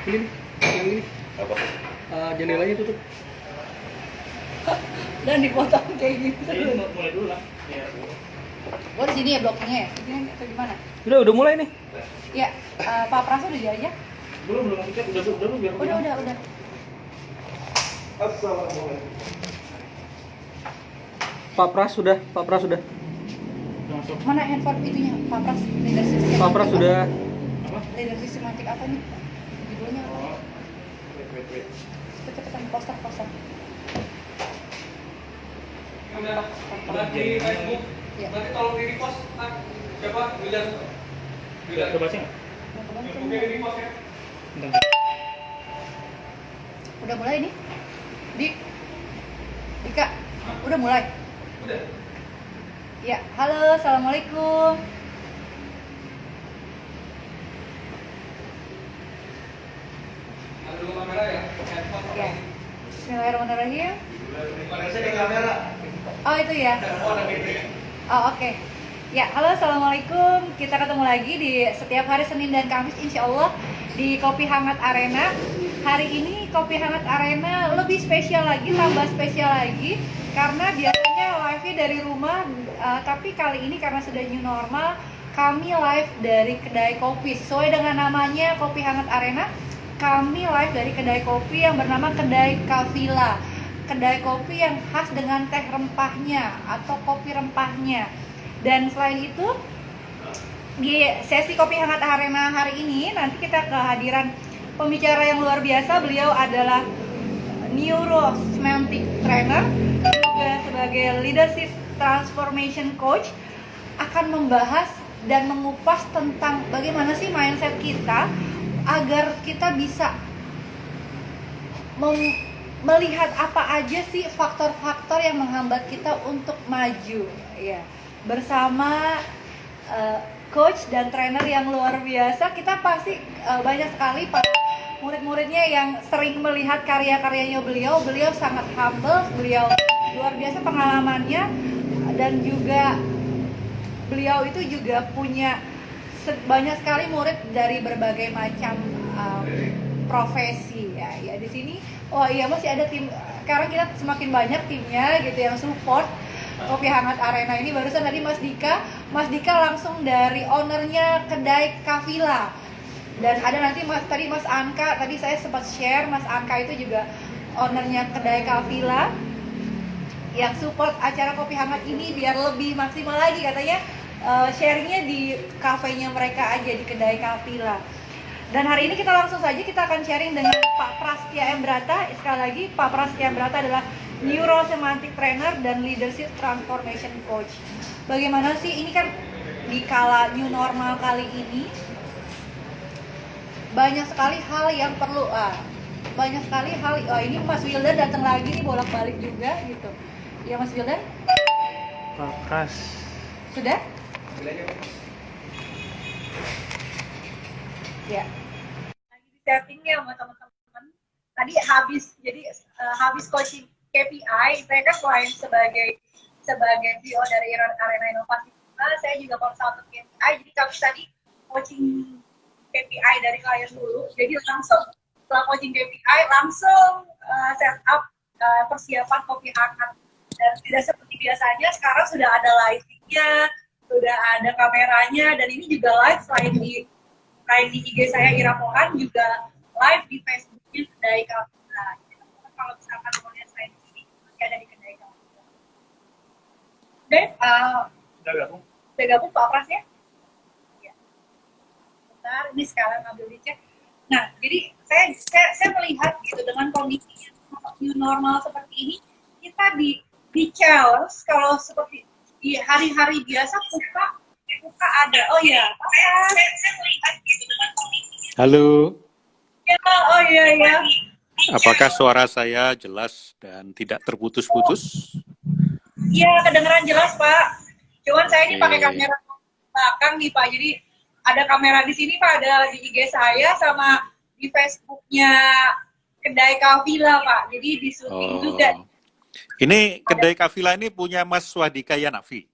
Ini yang ini Apa? jendelanya tutup. Dan dipotong kayak gitu. Ini mulai dulu lah. Iya. Oh di sini ya bloknya ya? Di sini atau gimana? Udah mulai nih. Ya, Pak Pras udah diajak? Belum tiket udah biar. Udah. Assalamualaikum. Pak Pras sudah. Masuk. Mana handphone itunya? Pak Pras leadership. Pak Pras sudah. Apa? Leadership semantik apa nih? Judulnya apa? Oh. Wait. Cepet-cepetan poster. Udah di Facebook. Iya. Nanti tolong di repost. Siapa? William. Udah baca nggak? Oke, di repost ya. Bentar. Udah mulai nih? Dika, udah mulai? Udah. Ya, halo, assalamualaikum. Ada dua kamera ya. Handphone sama Ya. ini. Bismillahirrahmanirrahim. Saya di kamera. Oh itu ya. Oh, ada meeting. Oh oke. Ya, halo, assalamualaikum. Kita ketemu lagi di setiap hari Senin dan Kamis, insya Allah di Kopi Hangat Arena. Hari ini Kopi Hangat Arena lebih spesial lagi, tambah spesial lagi, karena biasanya live-nya dari rumah, tapi kali ini karena sudah new normal, kami live dari kedai kopi. Sesuai dengan namanya Kopi Hangat Arena, kami live dari kedai kopi yang bernama Kedai Kafila. Kedai kopi yang khas dengan teh rempahnya atau kopi rempahnya. Dan selain itu, di sesi Kopi Hangat Arena hari ini nanti kita kehadiran pembicara yang luar biasa. Beliau adalah Neurosemantic Trainer, juga sebagai Leadership Transformation Coach, akan membahas dan mengupas tentang bagaimana sih mindset kita agar kita bisa melihat apa aja sih faktor-faktor yang menghambat kita untuk maju, ya. Bersama coach dan trainer yang luar biasa, kita pasti banyak sekali para murid-muridnya yang sering melihat karya-karyanya beliau. Beliau sangat humble, beliau luar biasa pengalamannya, dan juga beliau itu juga punya banyak sekali murid dari berbagai macam profesi, ya di sini. Oh iya, masih ada tim. Sekarang kita semakin banyak timnya gitu yang support Kopi Hangat Arena ini. Barusan tadi Mas Dika langsung dari ownernya Kedai Kafila. Dan ada nanti Mas Anka, tadi saya sempat share, Mas Anka itu juga ownernya Kedai Kafila yang support acara Kopi Hangat ini biar lebih maksimal lagi katanya. Sharingnya di kafenya mereka aja di Kedai Kafila. Dan hari ini kita langsung saja kita akan sharing dengan Pak Prastya M. Brata. Sekali lagi, Pak Prastya M. Brata adalah Neurosemantic Trainer dan Leadership Transformation Coach. Bagaimana sih ini kan di kala new normal kali ini, banyak sekali hal yang perlu ini Mas Wildan datang lagi nih, bolak-balik juga gitu. Ya Mas Wildan? Pak Pras. Sudah? Ya. Lagi di settingnya sama teman-teman. Tadi habis coaching KPI, saya kan selain sebagai CEO dari Arena Inovasi, saya juga konsultan KPI. Jadi kami tadi coaching KPI dari klien dulu. Jadi langsung setelah coaching KPI langsung set up persiapan Kopi Hangat. Dan tidak seperti biasanya, sekarang sudah ada lighting-nya, sudah ada kameranya, dan ini juga live selain di IG saya Ira Mohan, juga live di Facebook-nya Kedai Kafila. Jadi kalau misalkan mau lihat saya di sini, masih ada di Kedai Kafila. Dan udah gabung Pak Pras ya? Ya. Bentar, ini sekarang ambil dicek. Nah, jadi saya melihat gitu dengan kondisi yang new normal seperti ini, kita di challenge kalau seperti di hari-hari biasa buka ada. Oh ya, saya melihat gitu dengan kondisi. Halo. Ya, oh iya. Apakah suara saya jelas dan tidak terputus-putus? Iya, kedengeran jelas Pak. Cuman saya ini pakai kamera belakang nih Pak. Jadi ada kamera di sini Pak, ada di IG saya sama di Facebooknya Kedai Kafila Pak. Jadi di syuting juga. Ini Kedai Kafila ini punya Mas Wadika Yanafi?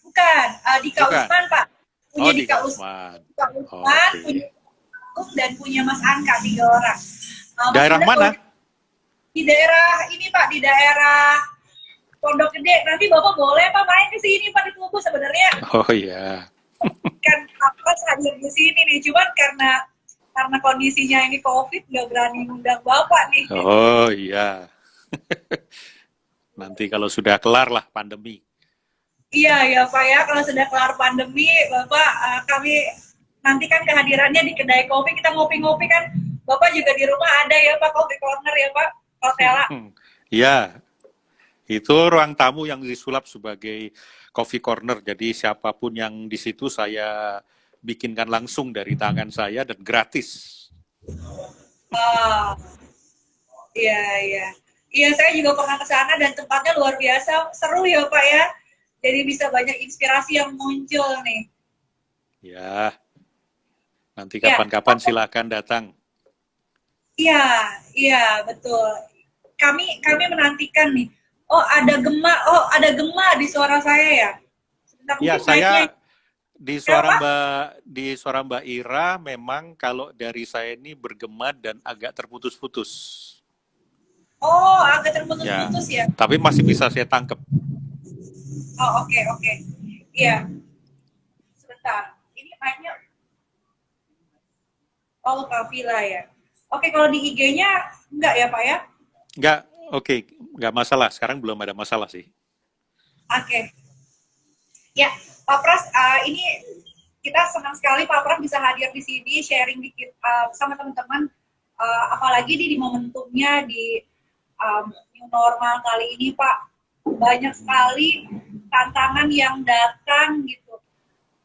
Bukan, Dika Usman Pak. Punya Dika Usman. Punya aku dan punya Mas Anka, 3 orang. Mas Daerah Indra mana? di daerah ini Pak, di daerah Pondok Gede. Nanti Bapak boleh Pak main ke sini Pak, ditunggu sebenarnya. Oh iya. Kan apa hadir di sini nih, cuman karena kondisinya ini COVID nggak berani ngundang Bapak nih. Oh iya. Nanti kalau sudah kelar lah pandemi. Iya ya Pak ya, kalau sudah kelar pandemi, Bapak kami nanti kan kehadirannya di kedai kopi, kita ngopi-ngopi kan, Bapak juga di rumah ada ya Pak, Coffee Corner ya Pak, Rotella. Iya, itu ruang tamu yang disulap sebagai coffee corner. Jadi siapapun yang di situ saya bikinkan langsung dari tangan saya dan gratis. Ah, iya iya. Iya, saya juga pernah ke sana dan tempatnya luar biasa, seru ya Pak ya. Jadi bisa banyak inspirasi yang muncul nih. Ya, nanti Ya. kapan-kapan silakan datang. Iya, iya betul. Kami menantikan nih. Oh ada gema di suara saya ya. Sebentar Ya, mungkin mic-nya. saya di suara Mbak Ira memang kalau dari saya ini bergema dan agak terputus-putus. Oh agak terputus-putus ya. Tapi masih bisa saya tangkap. Oh oke. Iya. Sebentar. Ini mic-nya. Oh Kavila ya. Oke kalau di IG-nya enggak ya Pak ya? Enggak, oke, enggak masalah. Sekarang belum ada masalah sih. Oke. Ya, Pak Pras, ini kita senang sekali Pak Pras bisa hadir di sini, sharing dikit sama teman-teman, apalagi di momentumnya di new normal kali ini Pak. Banyak sekali tantangan yang datang gitu.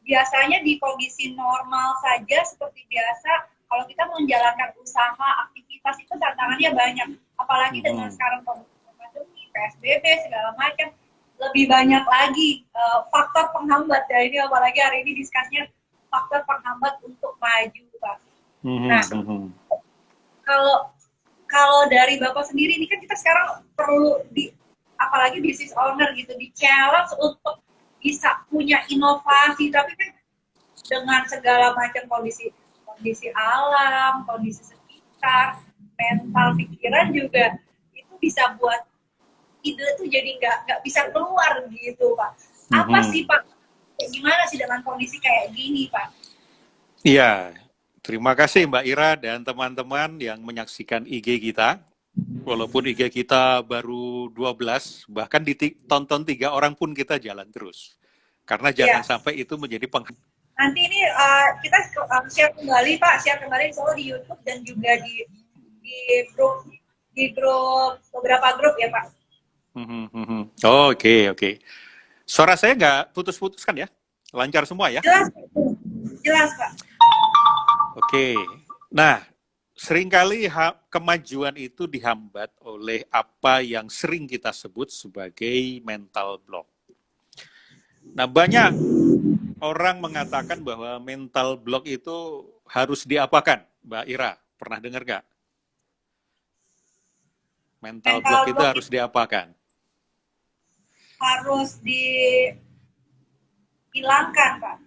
Biasanya di kondisi normal saja seperti biasa, kalau kita menjalankan usaha, aktivitas itu tantangannya banyak. Apalagi dengan sekarang pandemi, PSBB, segala macam, lebih banyak lagi faktor penghambat. Ya ini apalagi hari ini diskusinya faktor penghambat untuk maju, Pak. Nah, kalau dari Bapak sendiri ini kan kita sekarang perlu apalagi business owner gitu, di challenge untuk bisa punya inovasi, tapi kan dengan segala macam kondisi alam, kondisi sekitar, mental, pikiran juga itu bisa buat ide tuh jadi nggak bisa keluar gitu Pak. Apa sih Pak? Gimana sih dengan kondisi kayak gini Pak? Iya, terima kasih Mbak Ira dan teman-teman yang menyaksikan IG kita. Walaupun IG kita baru 12, bahkan ditonton 3 orang pun kita jalan terus. Karena jangan sampai itu menjadi Nanti ini kita share kembali Pak, soal di YouTube dan juga di grup beberapa grup ya Pak. Oke. Suara saya nggak putus-putus kan ya? Lancar semua ya? Jelas Pak. Oke. Nah, seringkali kemajuan itu dihambat oleh apa yang sering kita sebut sebagai mental block. Nah, banyak orang mengatakan bahwa mental block itu harus diapakan, Mbak Ira? Pernah dengar nggak? Mental block itu harus diapakan? Harus dihilangkan, Pak.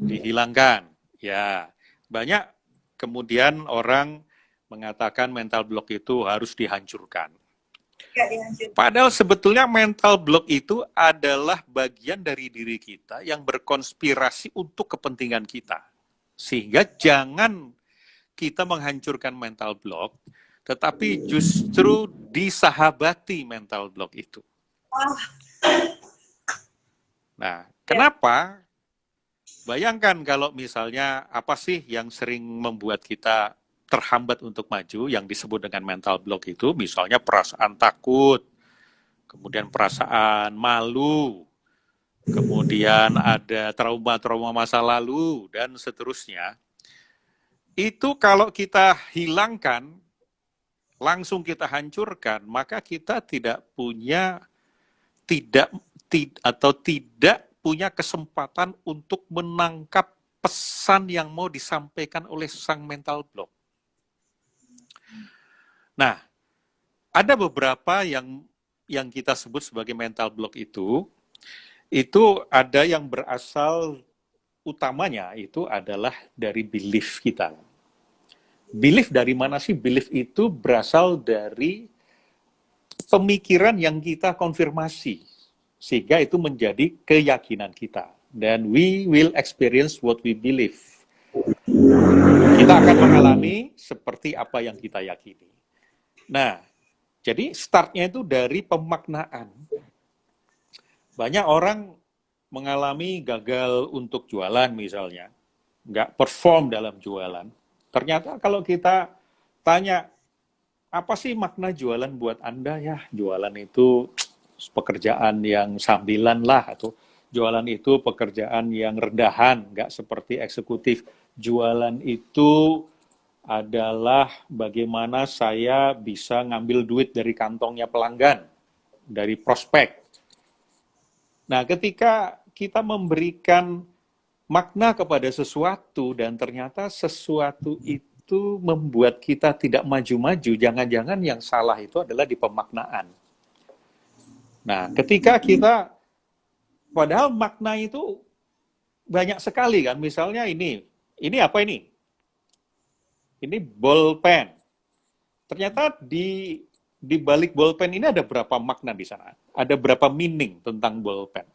Dihilangkan, ya. Banyak kemudian orang mengatakan mental block itu harus dihancurkan. Ya, dihancurkan. Padahal sebetulnya mental block itu adalah bagian dari diri kita yang berkonspirasi untuk kepentingan kita. Sehingga jangan kita menghancurkan mental block, tetapi justru disahabati mental block itu. Nah, kenapa? Bayangkan kalau misalnya apa sih yang sering membuat kita terhambat untuk maju yang disebut dengan mental block itu, misalnya perasaan takut, kemudian perasaan malu, kemudian ada trauma-trauma masa lalu, dan seterusnya. Itu kalau kita hilangkan, langsung kita hancurkan, maka kita tidak punya kesempatan untuk menangkap pesan yang mau disampaikan oleh sang mental block. Nah, ada beberapa yang kita sebut sebagai mental block itu ada yang berasal utamanya itu adalah dari belief kita. Belief dari mana sih? Belief itu berasal dari pemikiran yang kita konfirmasi, sehingga itu menjadi keyakinan kita. Dan we will experience what we believe. Kita akan mengalami seperti apa yang kita yakini. Nah, jadi startnya itu dari pemaknaan. Banyak orang mengalami gagal untuk jualan misalnya, nggak perform dalam jualan. Ternyata kalau kita tanya, apa sih makna jualan buat Anda? Ya, jualan itu pekerjaan yang sambilan lah, atau jualan itu pekerjaan yang rendahan, nggak seperti eksekutif. Jualan itu adalah bagaimana saya bisa ngambil duit dari kantongnya pelanggan, dari prospek. Nah, ketika kita memberikan makna kepada sesuatu dan ternyata sesuatu itu membuat kita tidak maju-maju, jangan-jangan yang salah itu adalah di pemaknaan. Nah, ketika kita, padahal makna itu banyak sekali kan, misalnya ini apa ini? Ini bolpen. Ternyata di balik bolpen ini ada berapa makna di sana? Ada berapa meaning tentang bolpen?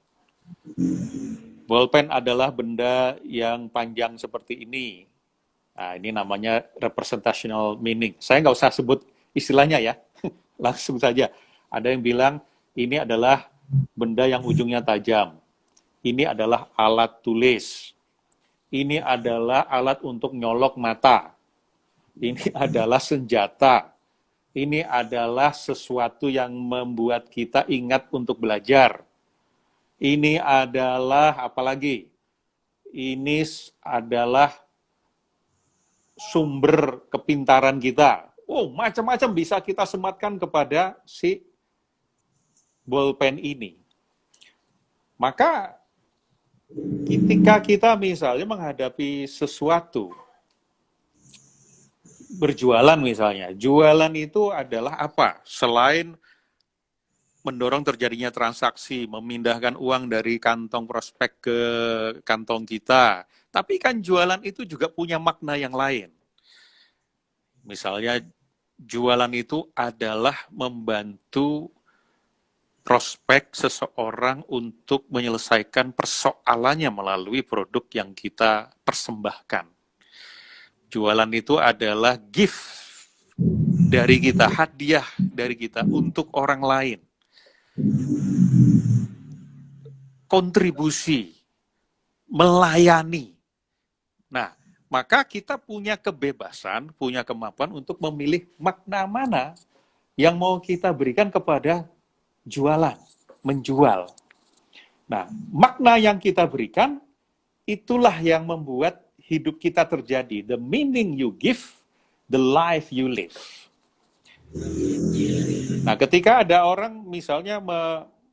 Bolpen adalah benda yang panjang seperti ini. Nah, ini namanya representational meaning. Saya nggak usah sebut istilahnya ya, langsung saja. Ada yang bilang ini adalah benda yang ujungnya tajam. Ini adalah alat tulis. Ini adalah alat untuk nyolok mata. Ini adalah senjata. Ini adalah sesuatu yang membuat kita ingat untuk belajar. Ini adalah apalagi? Ini adalah sumber kepintaran kita. Oh, macam-macam bisa kita sematkan kepada si bolpen ini. Maka ketika kita misalnya menghadapi sesuatu, berjualan misalnya, jualan itu adalah apa? Selain mendorong terjadinya transaksi, memindahkan uang dari kantong prospek ke kantong kita, tapi kan jualan itu juga punya makna yang lain. Misalnya, jualan itu adalah membantu prospek seseorang untuk menyelesaikan persoalannya melalui produk yang kita persembahkan. Jualan itu adalah gift dari kita, hadiah dari kita untuk orang lain. Kontribusi, melayani. Nah, maka kita punya kebebasan, punya kemampuan untuk memilih makna mana yang mau kita berikan kepada jualan, menjual. Nah, makna yang kita berikan, itulah yang membuat hidup kita terjadi. The meaning you give, the life you live. Nah, ketika ada orang misalnya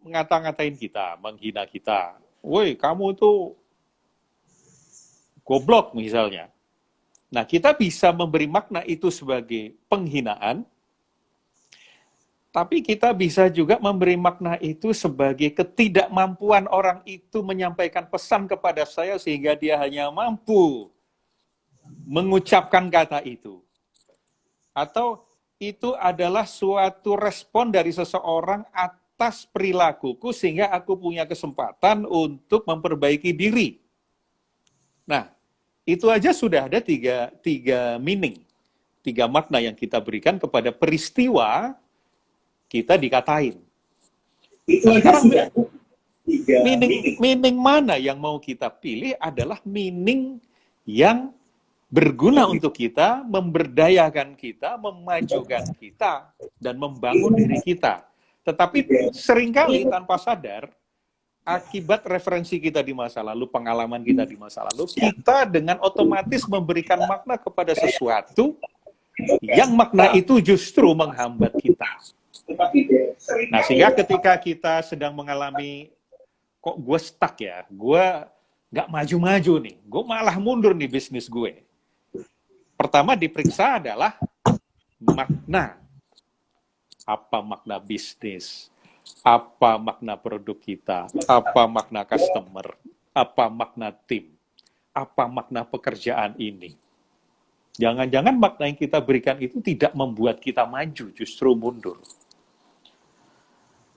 ngata-ngatain kita, menghina kita, woi kamu tuh goblok misalnya. Nah, kita bisa memberi makna itu sebagai penghinaan, tapi kita bisa juga memberi makna itu sebagai ketidakmampuan orang itu menyampaikan pesan kepada saya sehingga dia hanya mampu mengucapkan kata itu. Atau itu adalah suatu respon dari seseorang atas perilakuku sehingga aku punya kesempatan untuk memperbaiki diri. Nah, itu aja sudah ada tiga meaning, tiga makna yang kita berikan kepada peristiwa kita dikatain. Itu aja sudah tiga meaning mana yang mau kita pilih adalah meaning yang berguna untuk kita, memberdayakan kita, memajukan kita, dan membangun diri kita. Tetapi seringkali tanpa sadar, akibat referensi kita di masa lalu, pengalaman kita di masa lalu, kita dengan otomatis memberikan makna kepada sesuatu yang makna itu justru menghambat kita. Nah, sehingga ketika kita sedang mengalami, kok gue stuck ya, gue nggak maju-maju nih, gue malah mundur nih bisnis gue. Pertama diperiksa adalah makna. Apa makna bisnis? Apa makna produk kita? Apa makna customer? Apa makna tim? Apa makna pekerjaan ini? Jangan-jangan makna yang kita berikan itu tidak membuat kita maju, justru mundur.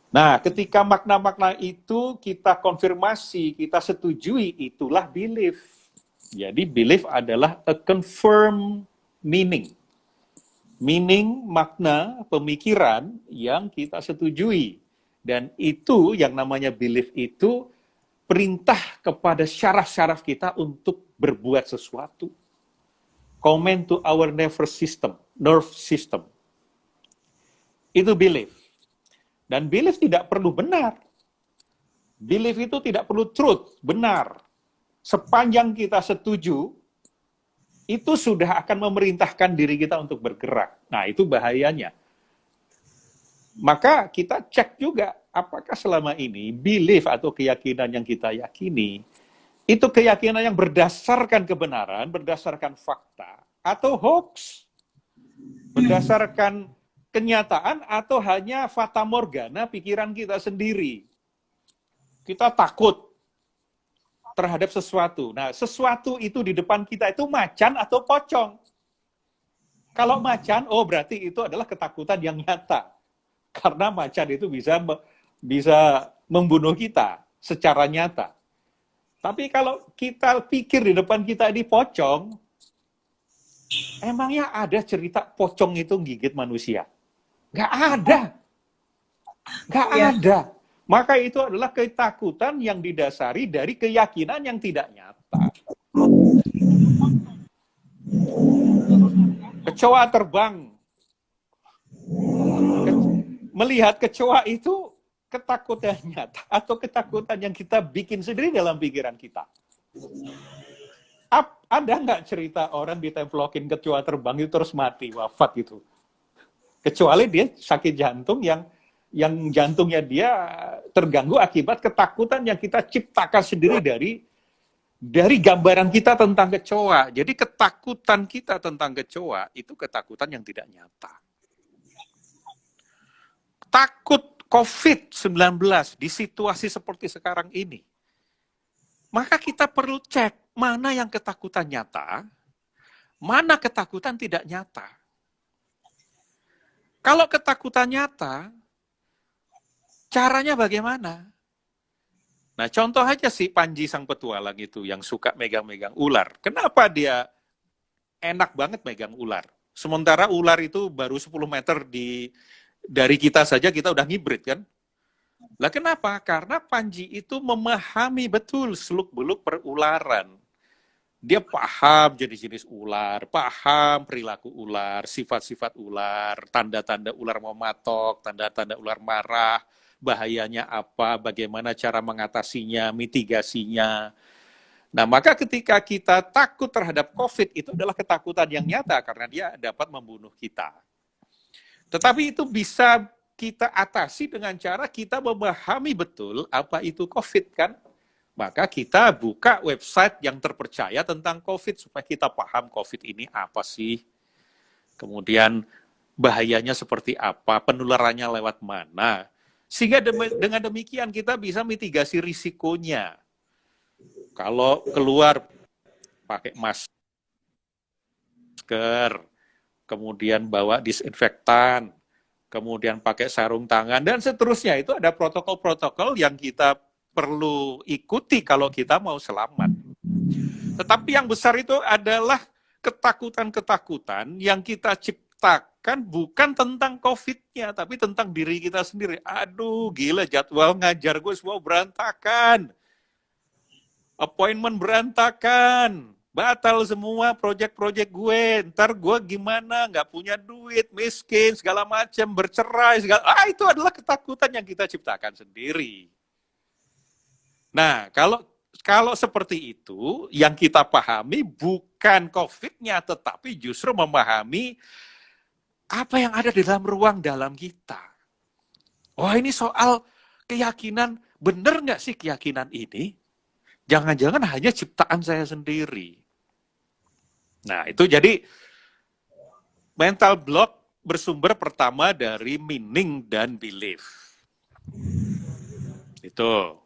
Nah, ketika makna-makna itu kita konfirmasi, kita setujui, itulah belief. Jadi belief adalah a confirmed meaning. Meaning, makna, pemikiran yang kita setujui. Dan itu yang namanya belief itu perintah kepada syaraf-syaraf kita untuk berbuat sesuatu. Command to our nervous system. Itu belief. Dan belief tidak perlu benar. Belief itu tidak perlu truth, benar. Sepanjang kita setuju, itu sudah akan memerintahkan diri kita untuk bergerak. Nah, itu bahayanya. Maka kita cek juga, apakah selama ini belief atau keyakinan yang kita yakini, itu keyakinan yang berdasarkan kebenaran, berdasarkan fakta, atau hoax, berdasarkan kenyataan, atau hanya fata morgana pikiran kita sendiri. Kita takut terhadap sesuatu. Nah, sesuatu itu di depan kita itu macan atau pocong. Kalau macan, oh berarti itu adalah ketakutan yang nyata. Karena macan itu bisa membunuh kita secara nyata. Tapi kalau kita pikir di depan kita ini pocong, emangnya ada cerita pocong itu gigit manusia? Nggak ada. Nggak ada. Maka itu adalah ketakutan yang didasari dari keyakinan yang tidak nyata. Kecoa terbang. Melihat kecoa itu ketakutan nyata atau ketakutan yang kita bikin sendiri dalam pikiran kita. Ada nggak cerita orang ditemplokin kecoa terbang itu terus mati, wafat gitu? Kecuali dia sakit jantung yang jantungnya dia terganggu akibat ketakutan yang kita ciptakan sendiri dari gambaran kita tentang kecoa. Jadi ketakutan kita tentang kecoa itu ketakutan yang tidak nyata. Takut COVID-19 di situasi seperti sekarang ini, maka kita perlu cek mana yang ketakutan nyata, mana ketakutan tidak nyata. Kalau ketakutan nyata, caranya bagaimana? Nah, contoh aja si Panji sang petualang itu yang suka megang-megang ular. Kenapa dia enak banget megang ular? Sementara ular itu baru 10 meter dari kita saja kita udah ngibrit kan? Lah kenapa? Karena Panji itu memahami betul seluk-beluk perularan. Dia paham jenis-jenis ular, paham perilaku ular, sifat-sifat ular, tanda-tanda ular mematok, tanda-tanda ular marah, bahayanya apa, bagaimana cara mengatasinya, mitigasinya. Nah, maka ketika kita takut terhadap COVID, itu adalah ketakutan yang nyata karena dia dapat membunuh kita. Tetapi itu bisa kita atasi dengan cara kita memahami betul apa itu COVID kan. Maka kita buka website yang terpercaya tentang COVID supaya kita paham COVID ini apa sih. Kemudian bahayanya seperti apa, penularannya lewat mana. Sehingga dengan demikian kita bisa mitigasi risikonya. Kalau keluar pakai masker, kemudian bawa disinfektan, kemudian pakai sarung tangan, dan seterusnya. Itu ada protokol-protokol yang kita perlu ikuti kalau kita mau selamat. Tetapi yang besar itu adalah ketakutan-ketakutan yang kita ciptakan bukan tentang COVID-nya, tapi tentang diri kita sendiri. Aduh, gila, jadwal ngajar gue semua berantakan. Appointment berantakan. Batal semua proyek-proyek gue, ntar gue gimana, nggak punya duit, miskin, segala macam, bercerai, itu adalah ketakutan yang kita ciptakan sendiri. Nah, kalau seperti itu, yang kita pahami bukan COVID-nya, tetapi justru memahami apa yang ada di dalam ruang dalam kita. Oh, ini soal keyakinan, benar nggak sih keyakinan ini? Jangan-jangan hanya ciptaan saya sendiri. Nah, itu jadi mental block bersumber pertama dari meaning dan belief. Itu.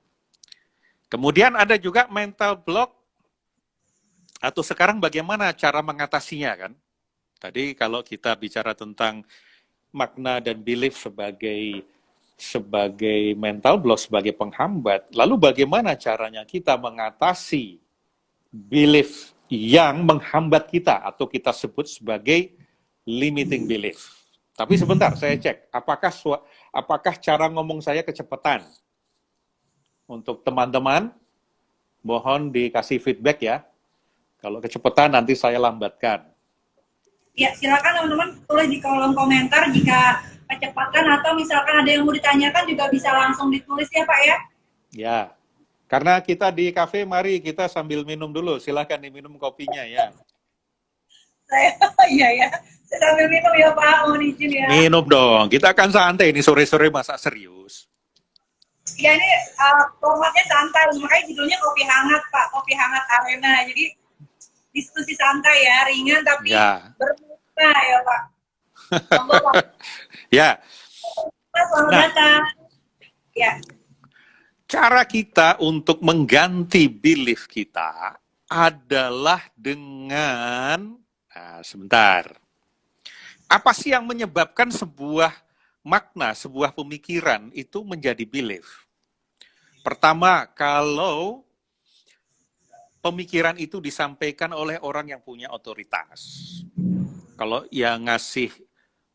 Kemudian ada juga mental block Atau sekarang bagaimana cara mengatasinya kan? Tadi kalau kita bicara tentang makna dan belief sebagai mental block, sebagai penghambat, lalu bagaimana caranya kita mengatasi belief yang menghambat kita atau kita sebut sebagai limiting belief. Tapi sebentar, saya cek apakah cara ngomong saya kecepatan. Untuk teman-teman, mohon dikasih feedback ya. Kalau kecepatan nanti saya lambatkan. Ya, silakan teman-teman tulis di kolom komentar jika kecepatan atau misalkan ada yang mau ditanyakan juga bisa langsung ditulis ya Pak ya. Ya, karena kita di kafe, mari kita sambil minum dulu. Silakan diminum kopinya ya. Iya ya, saya sambil minum ya Pak, mohon izin ya. Minum dong, kita akan santai ini sore-sore masa serius. Ya ini formatnya santai, makanya judulnya kopi hangat Pak, kopi hangat arena. Jadi diskusi santai ya, ringan tapi bermuka ya Pak. Ya. Selamat datang. Ya. Cara kita untuk mengganti belief kita adalah dengan, sebentar. Apa sih yang menyebabkan sebuah makna, sebuah pemikiran itu menjadi belief? Pertama, kalau pemikiran itu disampaikan oleh orang yang punya otoritas. Kalau yang ngasih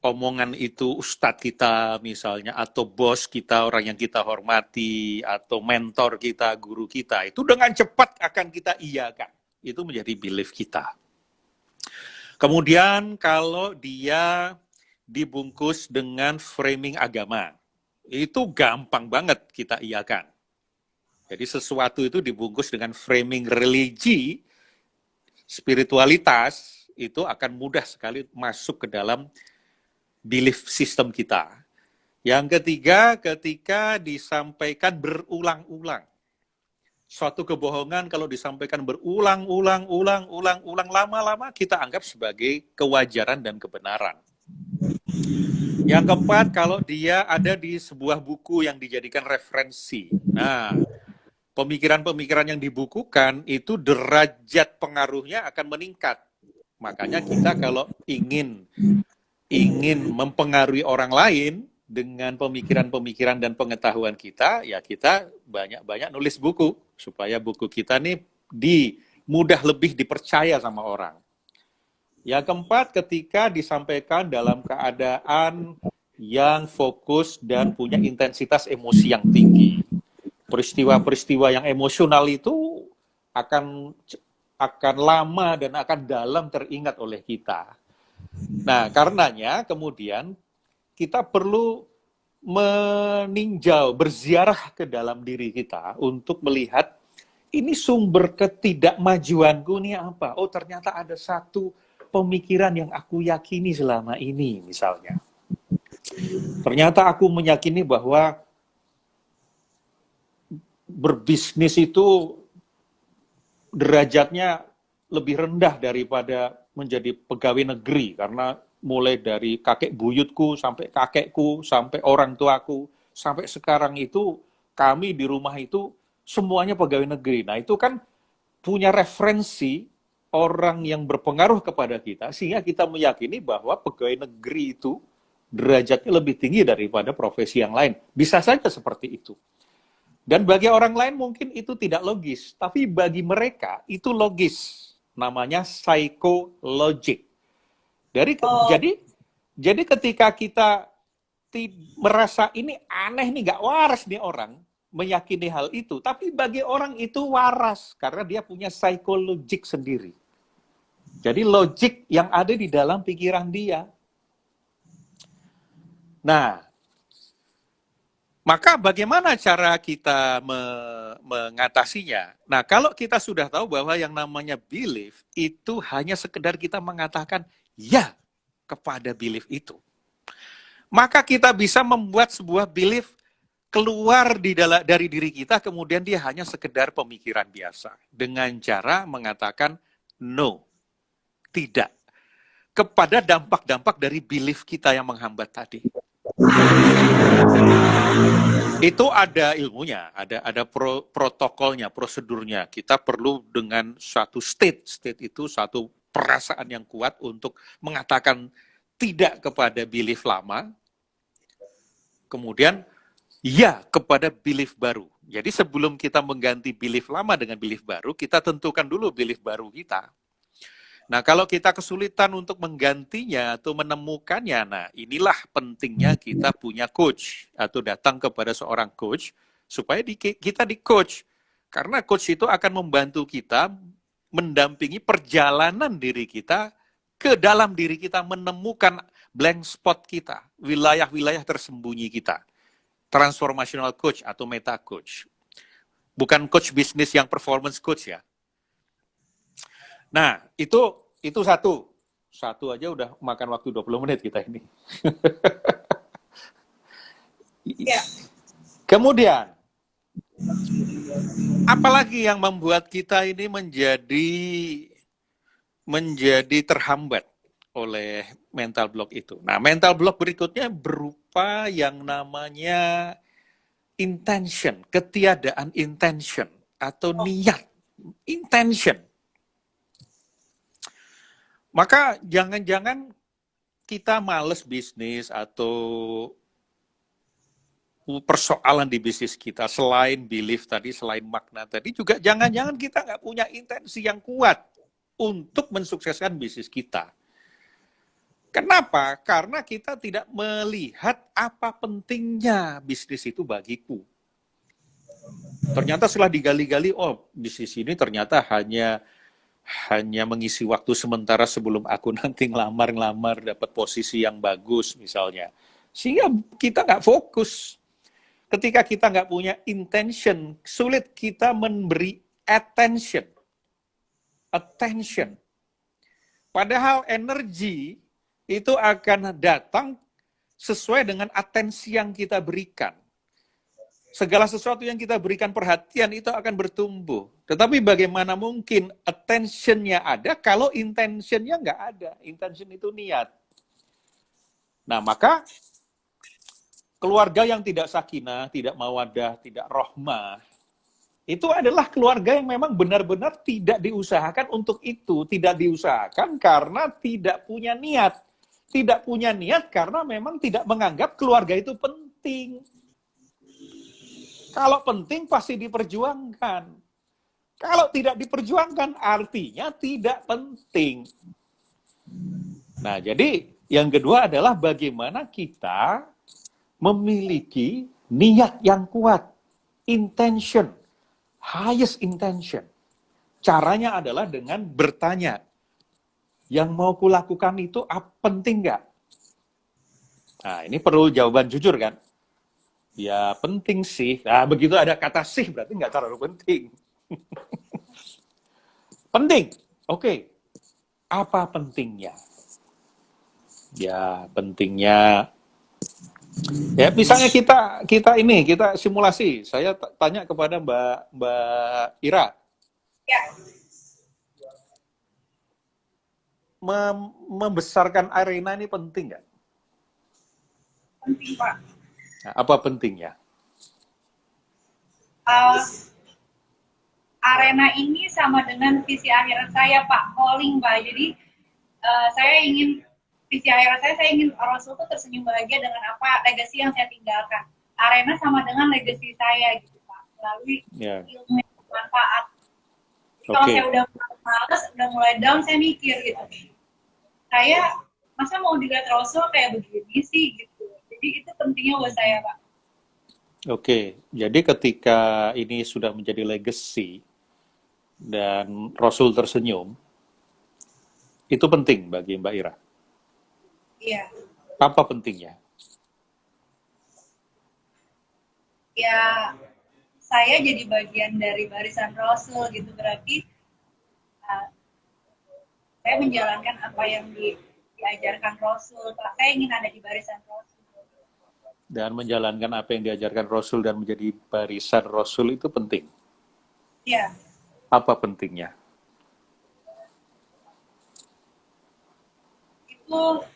omongan itu ustadz kita misalnya, atau bos kita, orang yang kita hormati, atau mentor kita, guru kita, itu dengan cepat akan kita iyakan. Itu menjadi belief kita. Kemudian kalau dia dibungkus dengan framing agama, itu gampang banget kita iyakan. Jadi sesuatu itu dibungkus dengan framing religi, spiritualitas, itu akan mudah sekali masuk ke dalam belief system kita. Yang ketiga, ketika disampaikan berulang-ulang. Suatu kebohongan kalau disampaikan berulang-ulang, lama-lama kita anggap sebagai kewajaran dan kebenaran. Yang keempat, kalau dia ada di sebuah buku yang dijadikan referensi. Nah, pemikiran-pemikiran yang dibukukan itu derajat pengaruhnya akan meningkat. Makanya kita kalau ingin mempengaruhi orang lain dengan pemikiran-pemikiran dan pengetahuan kita, ya kita banyak-banyak nulis buku supaya buku kita nih mudah lebih dipercaya sama orang. Yang keempat, ketika disampaikan dalam keadaan yang fokus dan punya intensitas emosi yang tinggi. Peristiwa-peristiwa yang emosional itu akan lama dan akan dalam teringat oleh kita. Nah, karenanya kemudian kita perlu meninjau, berziarah ke dalam diri kita untuk melihat ini sumber ketidakmajuanku ini apa? Oh, ternyata ada satu pemikiran yang aku yakini selama ini misalnya. Ternyata aku meyakini bahwa berbisnis itu derajatnya lebih rendah daripada menjadi pegawai negeri, karena mulai dari kakek buyutku sampai kakekku sampai orang tuaku sampai sekarang itu kami di rumah itu semuanya pegawai negeri. Nah, itu kan punya referensi orang yang berpengaruh kepada kita sehingga kita meyakini bahwa pegawai negeri itu derajatnya lebih tinggi daripada profesi yang lain. Bisa saja seperti itu. Dan bagi orang lain mungkin itu tidak logis, tapi bagi mereka itu logis. Namanya psychologic. Jadi ketika kita merasa ini aneh nih, nggak waras nih orang meyakini hal itu, tapi bagi orang itu waras karena dia punya psychologic sendiri. Jadi logik yang ada di dalam pikiran dia. Nah, maka bagaimana cara kita mengatasinya? Nah, kalau kita sudah tahu bahwa yang namanya belief itu hanya sekedar kita mengatakan ya kepada belief itu. Maka kita bisa membuat sebuah belief keluar dari diri kita, kemudian dia hanya sekedar pemikiran biasa. Dengan cara mengatakan no, tidak, kepada dampak-dampak dari belief kita yang menghambat tadi. Itu ada ilmunya, ada protokolnya, prosedurnya. Kita perlu dengan suatu state itu suatu perasaan yang kuat untuk mengatakan tidak kepada belief lama, kemudian ya kepada belief baru. Jadi sebelum kita mengganti belief lama dengan belief baru, kita tentukan dulu belief baru kita. Nah, kalau kita kesulitan untuk menggantinya atau menemukannya, nah inilah pentingnya kita punya coach atau datang kepada seorang coach supaya kita di coach. Karena coach itu akan membantu kita mendampingi perjalanan diri kita ke dalam diri kita menemukan blank spot kita, wilayah-wilayah tersembunyi kita. Transformational coach atau meta coach. Bukan coach bisnis yang performance coach ya. Nah, itu satu. Satu aja udah makan waktu 20 menit kita ini. Ya. Kemudian, apalagi yang membuat kita ini menjadi terhambat oleh mental block itu. Nah, mental block berikutnya berupa yang namanya intention, ketiadaan intention atau niat. Intention. Maka jangan-jangan kita males bisnis atau persoalan di bisnis kita selain belief tadi, selain makna tadi, juga jangan-jangan kita nggak punya intensi yang kuat untuk mensukseskan bisnis kita. Kenapa? Karena kita tidak melihat apa pentingnya bisnis itu bagiku. Ternyata setelah digali-gali, oh bisnis ini ternyata hanya mengisi waktu sementara sebelum aku nanti ngelamar dapat posisi yang bagus misalnya. Sehingga kita nggak fokus. Ketika kita nggak punya intention, sulit kita memberi attention. Padahal energi itu akan datang sesuai dengan atensi yang kita berikan. Segala sesuatu yang kita berikan perhatian itu akan bertumbuh. Tetapi bagaimana mungkin attention-nya ada kalau intention-nya nggak ada. Intention itu niat. Nah, maka keluarga yang tidak sakinah, tidak mawaddah, tidak rohmah, itu adalah keluarga yang memang benar-benar tidak diusahakan untuk itu. Tidak diusahakan karena tidak punya niat. Tidak punya niat karena memang tidak menganggap keluarga itu penting. Kalau penting pasti diperjuangkan. Kalau tidak diperjuangkan artinya tidak penting. Nah, jadi yang kedua adalah bagaimana kita memiliki niat yang kuat. Intention. Highest intention. Caranya adalah dengan bertanya. Yang mau kulakukan itu penting nggak? Nah, ini perlu jawaban jujur kan? Ya penting sih. Nah begitu ada kata sih berarti nggak terlalu penting. Penting. Oke. Apa pentingnya? Ya pentingnya. Ya misalnya kita simulasi. Saya tanya kepada Mbak Ira. Ya. Membesarkan arena ini penting nggak? Penting, Pak. Nah, apa pentingnya? Arena ini sama dengan visi akhirat saya, Pak. Calling, Pak. Jadi saya ingin visi akhirat saya ingin Rasul itu tersenyum bahagia dengan apa legasi yang saya tinggalkan. Arena sama dengan legasi saya gitu, Pak. Melalui ilmu yang bermanfaat. Kalau saya udah males, udah mulai down, saya mikir gitu. Saya masa mau dilihat Rasul kayak begini sih gitu. Jadi itu pentingnya buat saya, Pak. Oke, jadi ketika ini sudah menjadi legacy dan Rasul tersenyum, itu penting bagi Mbak Ira. Iya. Apa pentingnya? Ya, saya jadi bagian dari barisan Rasul gitu, berarti saya menjalankan apa yang diajarkan Rasul. Pak, saya ingin ada di barisan Rasul. Dan menjalankan apa yang diajarkan Rasul dan menjadi barisan Rasul itu penting. Iya. Apa pentingnya? Itu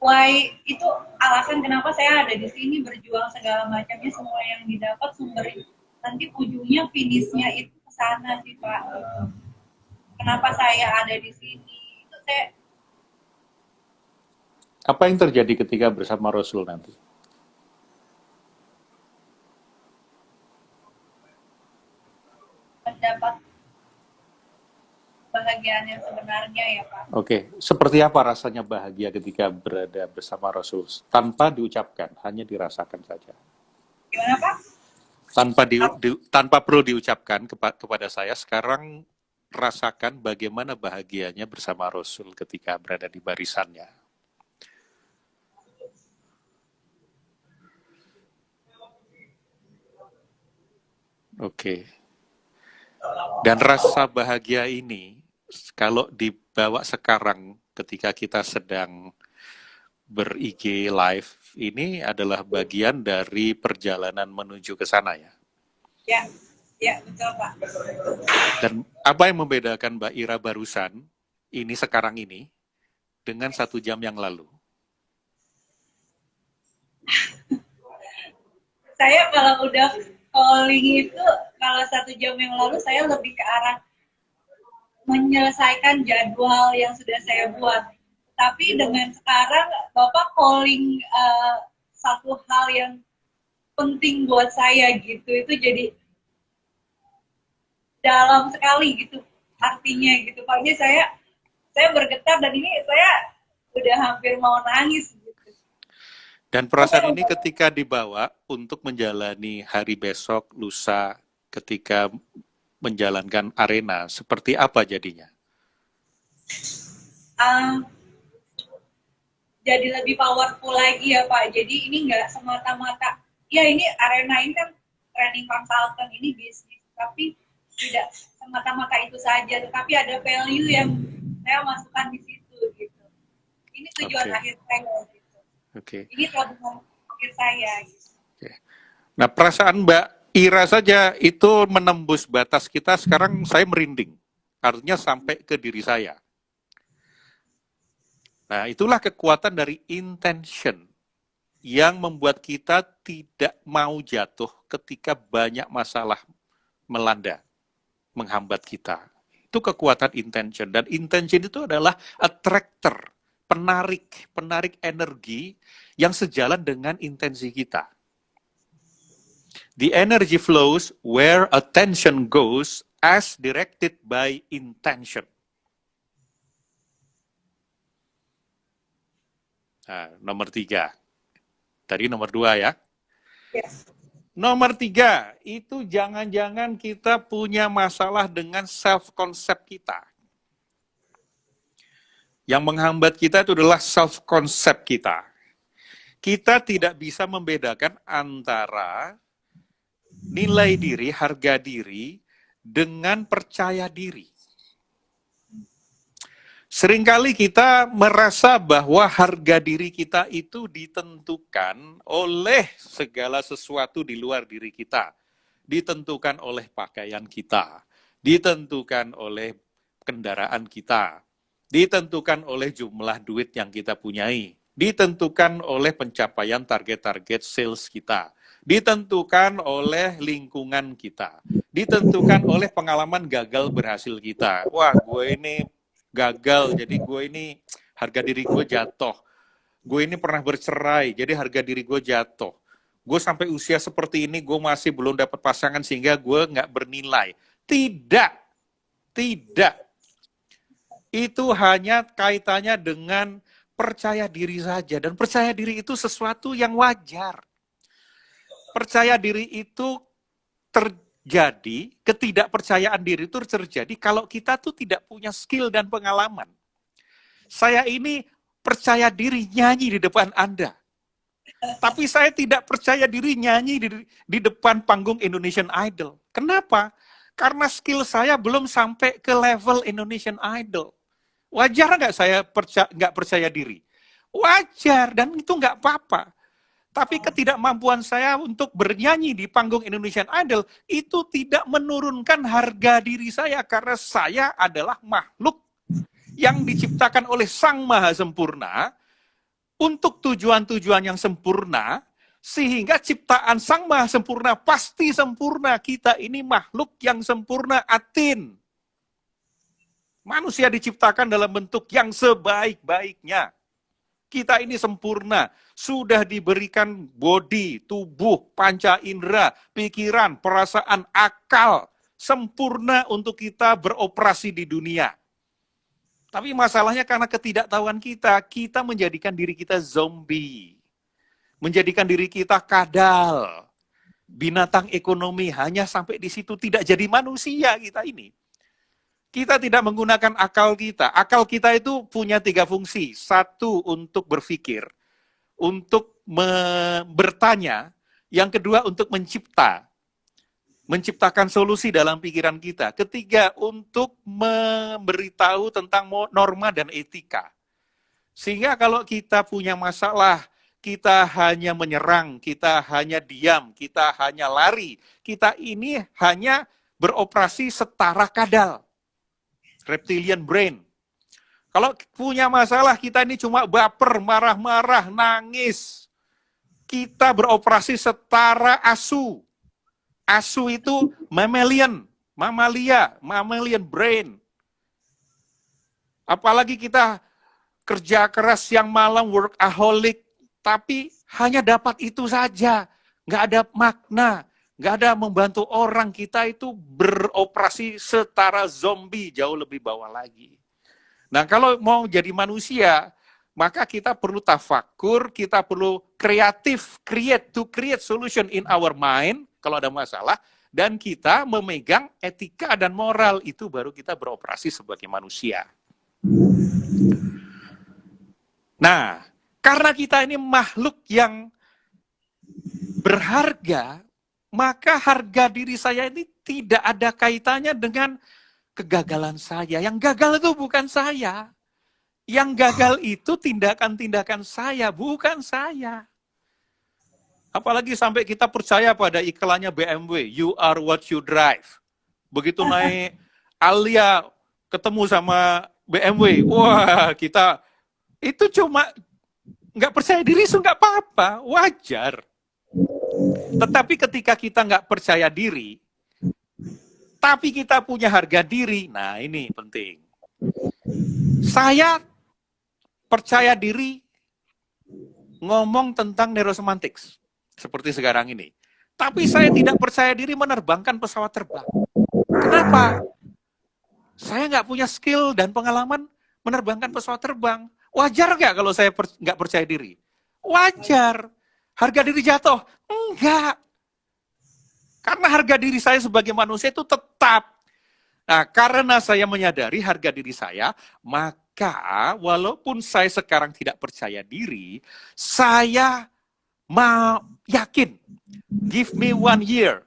why itu alasan kenapa saya ada di sini berjuang segala macamnya, semua yang didapat sumber nanti ujungnya finishnya itu ke sana sih Pak. Gitu. Kenapa saya ada di sini itu saya Apa yang terjadi ketika bersama Rasul nanti? mendapat kebahagiaan yang sebenarnya ya Pak. Oke, seperti apa rasanya bahagia ketika berada bersama Rasul? Tanpa diucapkan, hanya dirasakan saja. Gimana Pak? Tanpa perlu diucapkan kepada saya, sekarang rasakan bagaimana bahagianya bersama Rasul ketika berada di barisannya. Oke. Dan rasa bahagia ini, kalau dibawa sekarang ketika kita sedang ber-IG live, ini adalah bagian dari perjalanan menuju ke sana ya. Ya betul Pak. Dan apa yang membedakan Mbak Ira barusan, ini sekarang ini, dengan 1 jam yang lalu? Saya kalau udah calling itu, kalau 1 jam yang lalu saya lebih ke arah menyelesaikan jadwal yang sudah saya buat. Tapi dengan sekarang Bapak calling satu hal yang penting buat saya gitu, itu jadi dalam sekali gitu artinya gitu. Pokoknya saya bergetar dan ini saya udah hampir mau nangis gitu. Dan perasaan ini ketika dibawa untuk menjalani hari besok, lusa, ketika menjalankan arena, seperti apa jadinya? Jadi lebih powerful lagi ya Pak. Jadi ini nggak semata-mata, ya ini arena ini kan training consultant, ini bisnis, tapi tidak semata-mata itu saja, tetapi ada value yang saya masukkan di situ gitu. Ini tujuan akhir saya gitu. Ini tujuan akhir saya gitu. Nah, perasaan Mbak Ira saja itu menembus batas kita, sekarang saya merinding. Artinya sampai ke diri saya. Nah, itulah kekuatan dari intention yang membuat kita tidak mau jatuh ketika banyak masalah melanda, menghambat kita. Itu kekuatan intention. Dan intention itu adalah attractor, penarik energi yang sejalan dengan intensi kita. The energy flows where attention goes as directed by intention. Nah, nomor 3. Tadi nomor 2 ya. Yes. Nomor 3, itu jangan-jangan kita punya masalah dengan self-concept kita. Yang menghambat kita itu adalah self-concept kita. Kita tidak bisa membedakan antara nilai diri, harga diri, dengan percaya diri. Seringkali kita merasa bahwa harga diri kita itu ditentukan oleh segala sesuatu di luar diri kita. Ditentukan oleh pakaian kita, ditentukan oleh kendaraan kita, ditentukan oleh jumlah duit yang kita punyai, ditentukan oleh pencapaian target-target sales kita, ditentukan oleh lingkungan kita, ditentukan oleh pengalaman gagal berhasil kita. Wah, gue ini gagal, jadi gue ini harga diri gue jatuh. Gue ini pernah bercerai, jadi harga diri gue jatuh. Gue sampai usia seperti ini, gue masih belum dapat pasangan sehingga gue nggak bernilai. Tidak. Itu hanya kaitannya dengan percaya diri saja. Dan percaya diri itu sesuatu yang wajar. Percaya diri itu terjadi, ketidakpercayaan diri itu terjadi kalau kita tuh tidak punya skill dan pengalaman. Saya ini percaya diri nyanyi di depan Anda. Tapi saya tidak percaya diri nyanyi di depan panggung Indonesian Idol. Kenapa? Karena skill saya belum sampai ke level Indonesian Idol. Wajar nggak saya nggak percaya diri? Wajar, dan itu nggak apa-apa. Tapi ketidakmampuan saya untuk bernyanyi di panggung Indonesian Idol itu tidak menurunkan harga diri saya karena saya adalah makhluk yang diciptakan oleh Sang Maha Sempurna untuk tujuan-tujuan yang sempurna, sehingga ciptaan Sang Maha Sempurna pasti sempurna. Kita ini makhluk yang sempurna, atin. Manusia diciptakan dalam bentuk yang sebaik-baiknya. Kita ini sempurna, sudah diberikan bodi, tubuh, panca indera, pikiran, perasaan, akal, sempurna untuk kita beroperasi di dunia. Tapi masalahnya karena ketidaktahuan kita menjadikan diri kita zombie. Menjadikan diri kita kadal. Binatang ekonomi hanya sampai di situ, tidak jadi manusia kita ini. Kita tidak menggunakan akal kita. Akal kita itu punya 3 fungsi. 1, untuk berpikir. Untuk bertanya. Yang kedua, untuk mencipta. Menciptakan solusi dalam pikiran kita. Ketiga, untuk memberitahu tentang norma dan etika. Sehingga kalau kita punya masalah, kita hanya menyerang, kita hanya diam, kita hanya lari. Kita ini hanya beroperasi setara kadal. Reptilian brain. Kalau punya masalah, kita ini cuma baper, marah-marah, nangis. Kita beroperasi setara asu. Asu itu mammalian brain. Apalagi kita kerja keras yang malam, workaholic, tapi hanya dapat itu saja. Nggak ada makna. Nggak ada membantu orang, kita itu beroperasi setara zombie, jauh lebih bawah lagi. Nah, kalau mau jadi manusia, maka kita perlu tafakur, kita perlu kreatif, create solution in our mind, kalau ada masalah, dan kita memegang etika dan moral, itu baru kita beroperasi sebagai manusia. Nah, karena kita ini makhluk yang berharga, maka harga diri saya ini tidak ada kaitannya dengan kegagalan saya. Yang gagal itu bukan saya. Yang gagal itu tindakan-tindakan saya, bukan saya. Apalagi sampai kita percaya pada iklannya BMW, you are what you drive. Begitu naik Alia ketemu sama BMW, wah kita itu cuma nggak percaya diri, so nggak apa-apa, wajar. Tetapi ketika kita nggak percaya diri, tapi kita punya harga diri, nah ini penting. Saya percaya diri ngomong tentang neurosemantics, seperti sekarang ini. Tapi saya tidak percaya diri menerbangkan pesawat terbang. Kenapa? Saya nggak punya skill dan pengalaman menerbangkan pesawat terbang. Wajar nggak kalau saya nggak percaya diri? Wajar. Harga diri jatuh? Enggak. Karena harga diri saya sebagai manusia itu tetap. Nah, karena saya menyadari harga diri saya, maka walaupun saya sekarang tidak percaya diri, saya mau yakin. Give me 1 year.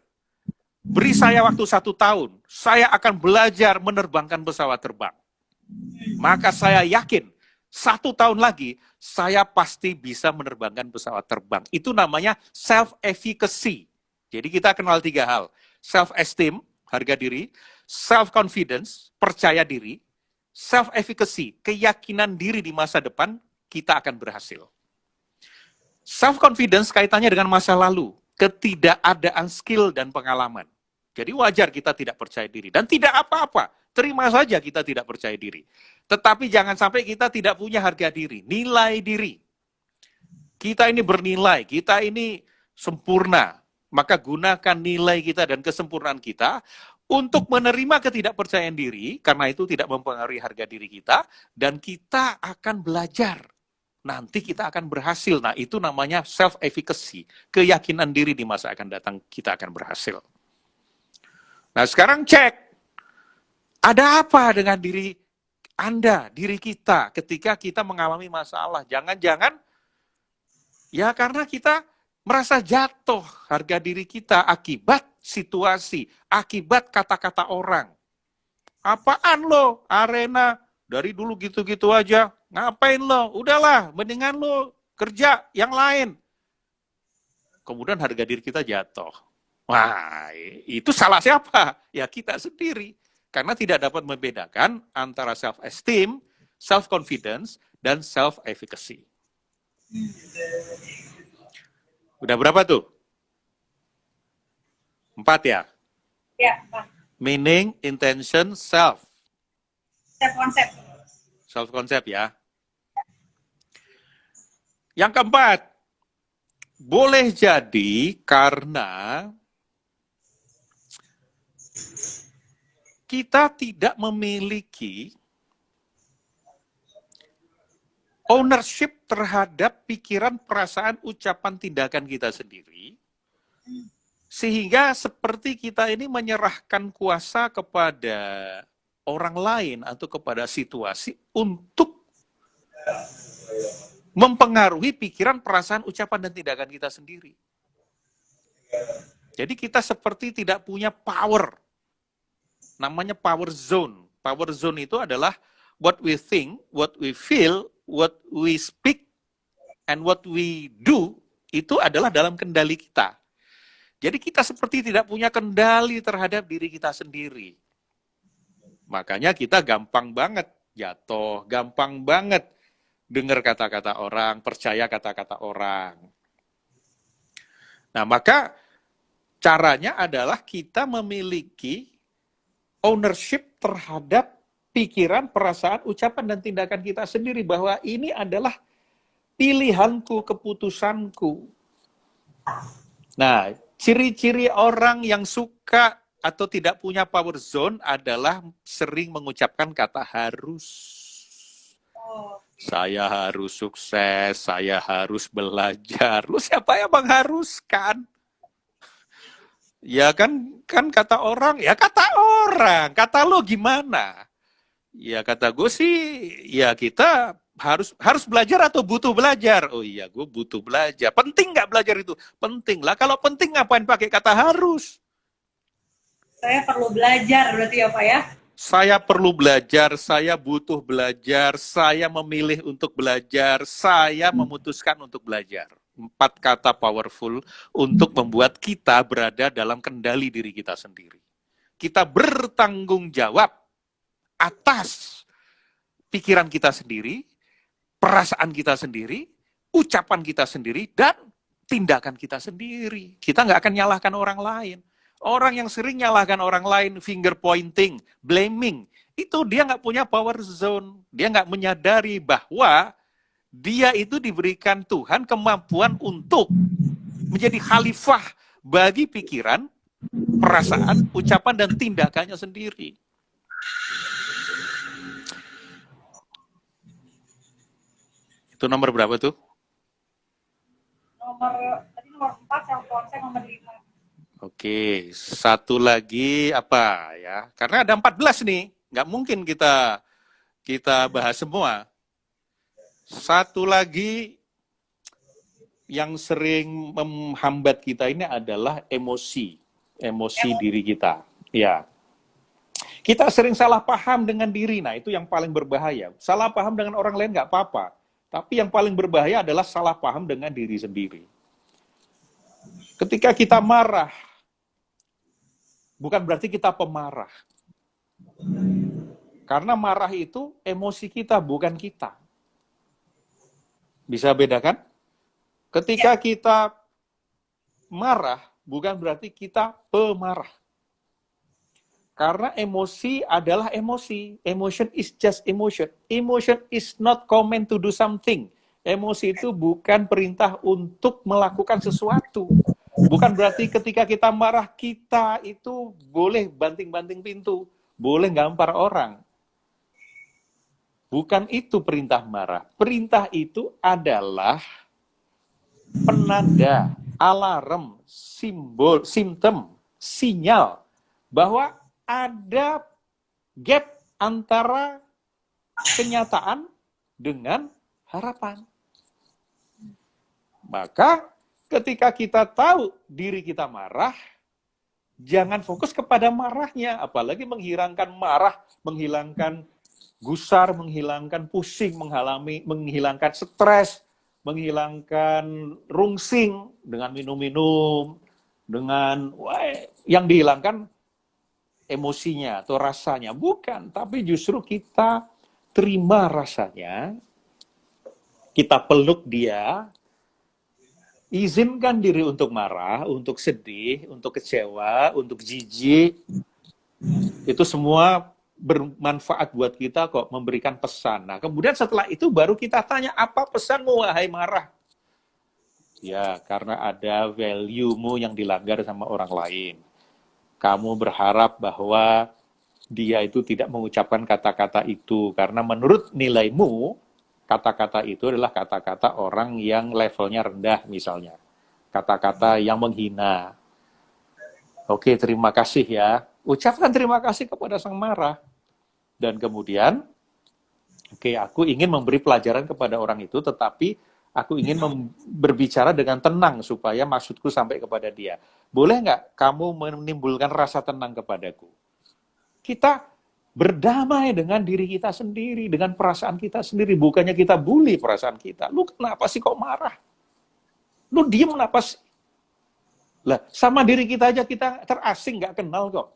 Beri saya waktu 1 tahun. Saya akan belajar menerbangkan pesawat terbang. Maka saya yakin, 1 tahun lagi, saya pasti bisa menerbangkan pesawat terbang. Itu namanya self-efficacy. Jadi kita kenal 3 hal. Self-esteem, harga diri. Self-confidence, percaya diri. Self-efficacy, keyakinan diri di masa depan, kita akan berhasil. Self-confidence kaitannya dengan masa lalu. Ketidakadaan skill dan pengalaman. Jadi wajar kita tidak percaya diri. Dan tidak apa-apa. Terima saja kita tidak percaya diri. Tetapi jangan sampai kita tidak punya harga diri, nilai diri. Kita ini bernilai, kita ini sempurna. Maka gunakan nilai kita dan kesempurnaan kita untuk menerima ketidakpercayaan diri, karena itu tidak mempengaruhi harga diri kita, dan kita akan belajar. Nanti kita akan berhasil. Nah, itu namanya self-efficacy, keyakinan diri di masa akan datang kita akan berhasil. Nah, sekarang cek. Ada apa dengan diri Anda, diri kita, ketika kita mengalami masalah? Jangan-jangan, ya karena kita merasa jatuh harga diri kita akibat situasi, akibat kata-kata orang. Apaan lo, Arena, dari dulu gitu-gitu aja, ngapain lo? Udahlah, mendingan lo kerja yang lain. Kemudian harga diri kita jatuh. Wah, itu salah siapa? Ya kita sendiri. Karena tidak dapat membedakan antara self-esteem, self-confidence, dan self-efficacy. Udah berapa tuh? 4 ya? Ya, Pak. Meaning, intention, self. Self konsep. Self concept ya. Yang keempat, boleh jadi karena kita tidak memiliki ownership terhadap pikiran, perasaan, ucapan, tindakan kita sendiri, sehingga seperti kita ini menyerahkan kuasa kepada orang lain atau kepada situasi untuk mempengaruhi pikiran, perasaan, ucapan, dan tindakan kita sendiri. Jadi kita seperti tidak punya power. Namanya power zone. Power zone itu adalah what we think, what we feel, what we speak, and what we do, itu adalah dalam kendali kita. Jadi kita seperti tidak punya kendali terhadap diri kita sendiri. Makanya kita gampang banget jatuh, gampang banget dengar kata-kata orang, percaya kata-kata orang. Nah, maka caranya adalah kita memiliki ownership terhadap pikiran, perasaan, ucapan, dan tindakan kita sendiri, bahwa ini adalah pilihanku, keputusanku. Nah, ciri-ciri orang yang suka atau tidak punya power zone adalah sering mengucapkan kata harus. Saya harus sukses, saya harus belajar. Lu siapa yang mengharuskan? Ya kan kata orang, kata lo gimana? Ya kata gue sih, ya kita harus belajar atau butuh belajar? Oh iya, gue butuh belajar. Penting nggak belajar itu? Penting lah. Kalau penting ngapain pakai kata harus? Saya perlu belajar berarti ya Pak ya? Saya perlu belajar, saya butuh belajar, saya memilih untuk belajar, saya memutuskan untuk belajar. 4 kata powerful untuk membuat kita berada dalam kendali diri kita sendiri. Kita bertanggung jawab atas pikiran kita sendiri, perasaan kita sendiri, ucapan kita sendiri, dan tindakan kita sendiri. Kita nggak akan nyalahkan orang lain. Orang yang sering nyalahkan orang lain, finger pointing, blaming, itu dia nggak punya power zone. Dia nggak menyadari bahwa dia itu diberikan Tuhan kemampuan untuk menjadi khalifah bagi pikiran, perasaan, ucapan, dan tindakannya sendiri. Itu nomor berapa tuh? Tadi nomor 4, self concept nomor 5. Oke, satu lagi apa ya? Karena ada 14 nih, nggak mungkin kita bahas semua. Satu lagi yang sering menghambat kita ini adalah emosi diri kita. Ya, kita sering salah paham dengan diri. Nah, itu yang paling berbahaya. Salah paham dengan orang lain nggak apa-apa, tapi yang paling berbahaya adalah salah paham dengan diri sendiri. Ketika kita marah, bukan berarti kita pemarah. Karena marah itu emosi kita, bukan kita. Bisa bedakan? Ketika kita marah, bukan berarti kita pemarah. Karena emosi adalah emosi. Emotion is just emotion. Emotion is not command to do something. Emosi itu bukan perintah untuk melakukan sesuatu. Bukan berarti ketika kita marah, kita itu boleh banting-banting pintu, boleh gampar orang. Bukan itu perintah marah. Perintah itu adalah penanda, alarm, simbol, simptom, sinyal bahwa ada gap antara kenyataan dengan harapan. Maka ketika kita tahu diri kita marah, jangan fokus kepada marahnya, apalagi menghilangkan marah, menghilangkan gusar, menghilangkan pusing, menghilangkan stres, menghilangkan rungsing dengan minum-minum, dengan yang dihilangkan emosinya atau rasanya. Bukan, tapi justru kita terima rasanya, kita peluk dia, izinkan diri untuk marah, untuk sedih, untuk kecewa, untuk jijik. Itu semua bermanfaat buat kita kok, memberikan pesan. Nah, kemudian setelah itu baru kita tanya, apa pesanmu wahai marah? Ya, karena ada value-mu yang dilanggar sama orang lain. Kamu berharap bahwa dia itu tidak mengucapkan kata-kata itu, karena menurut nilaimu, kata-kata itu adalah kata-kata orang yang levelnya rendah misalnya. Kata-kata yang menghina. Oke, terima kasih ya. Ucapkan terima kasih kepada sang marah. Dan kemudian, oke, aku ingin memberi pelajaran kepada orang itu, tetapi aku ingin berbicara dengan tenang supaya maksudku sampai kepada dia. Boleh nggak kamu menimbulkan rasa tenang kepadaku? Kita berdamai dengan diri kita sendiri, dengan perasaan kita sendiri. Bukannya kita bully perasaan kita. Lu kenapa sih kok marah? Lu diem kenapa sih? Lah, sama diri kita aja kita terasing, nggak kenal kok.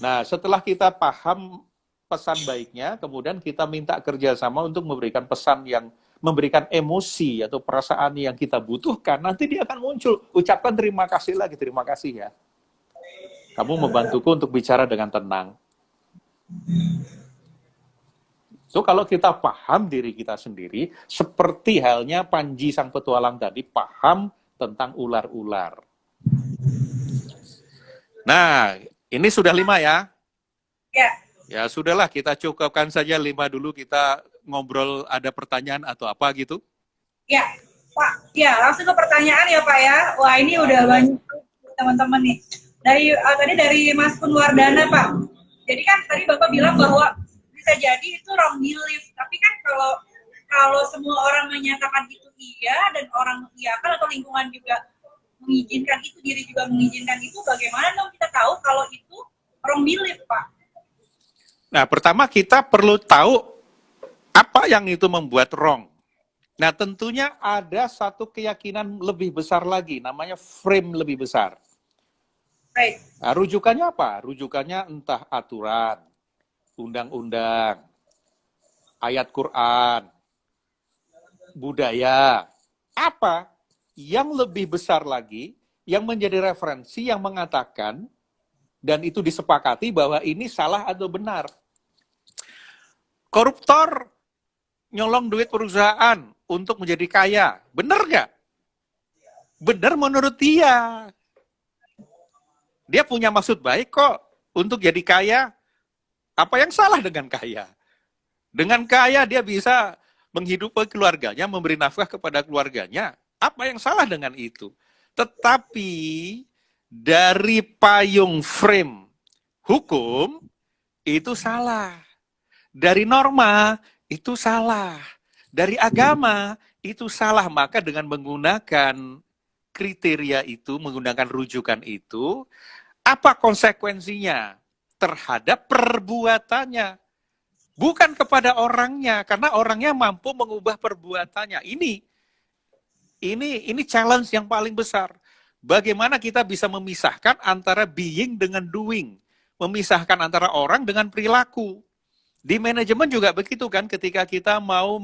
Nah, setelah kita paham pesan baiknya, kemudian kita minta kerjasama untuk memberikan pesan yang memberikan emosi atau perasaan yang kita butuhkan, nanti dia akan muncul. Ucapkan terima kasih lagi, terima kasih ya. Kamu membantuku untuk bicara dengan tenang. So, kalau kita paham diri kita sendiri, seperti halnya Panji sang petualang tadi, paham tentang ular-ular. Nah, ini sudah 5 ya? Ya. Ya, sudahlah, kita cukupkan saja 5 dulu, kita ngobrol, ada pertanyaan atau apa gitu? Ya, Pak. Ya, langsung ke pertanyaan ya, Pak ya. Wah, ini udah banyak teman-teman nih. Tadi dari Mas Kunwardana, Pak. Jadi kan tadi Bapak bilang bahwa bisa jadi itu wrong belief. Tapi kan kalau semua orang menyatakan itu iya dan orang mengiyakan atau lingkungan juga mengizinkan itu, diri juga mengizinkan itu, bagaimana dong kita tahu kalau itu wrong belief, Pak? Nah, pertama kita perlu tahu apa yang itu membuat wrong. Nah, tentunya ada satu keyakinan lebih besar lagi, namanya frame lebih besar. Baik. Nah, rujukannya apa? Rujukannya entah aturan, undang-undang, ayat Quran, budaya, apa yang lebih besar lagi, yang menjadi referensi, yang mengatakan, dan itu disepakati bahwa ini salah atau benar. Koruptor nyolong duit perusahaan untuk menjadi kaya, benar nggak? Benar menurut dia. Dia punya maksud baik kok untuk jadi kaya. Apa yang salah dengan kaya? Dengan kaya dia bisa menghidupi keluarganya, memberi nafkah kepada keluarganya. Apa yang salah dengan itu? Tetapi dari payung frame hukum itu salah. Dari norma itu salah. Dari agama itu salah. Maka dengan menggunakan kriteria itu, menggunakan rujukan itu, apa konsekuensinya terhadap perbuatannya? Bukan kepada orangnya, karena orangnya mampu mengubah perbuatannya. Ini challenge yang paling besar. Bagaimana kita bisa memisahkan antara being dengan doing, memisahkan antara orang dengan perilaku. Di manajemen juga begitu kan, ketika kita mau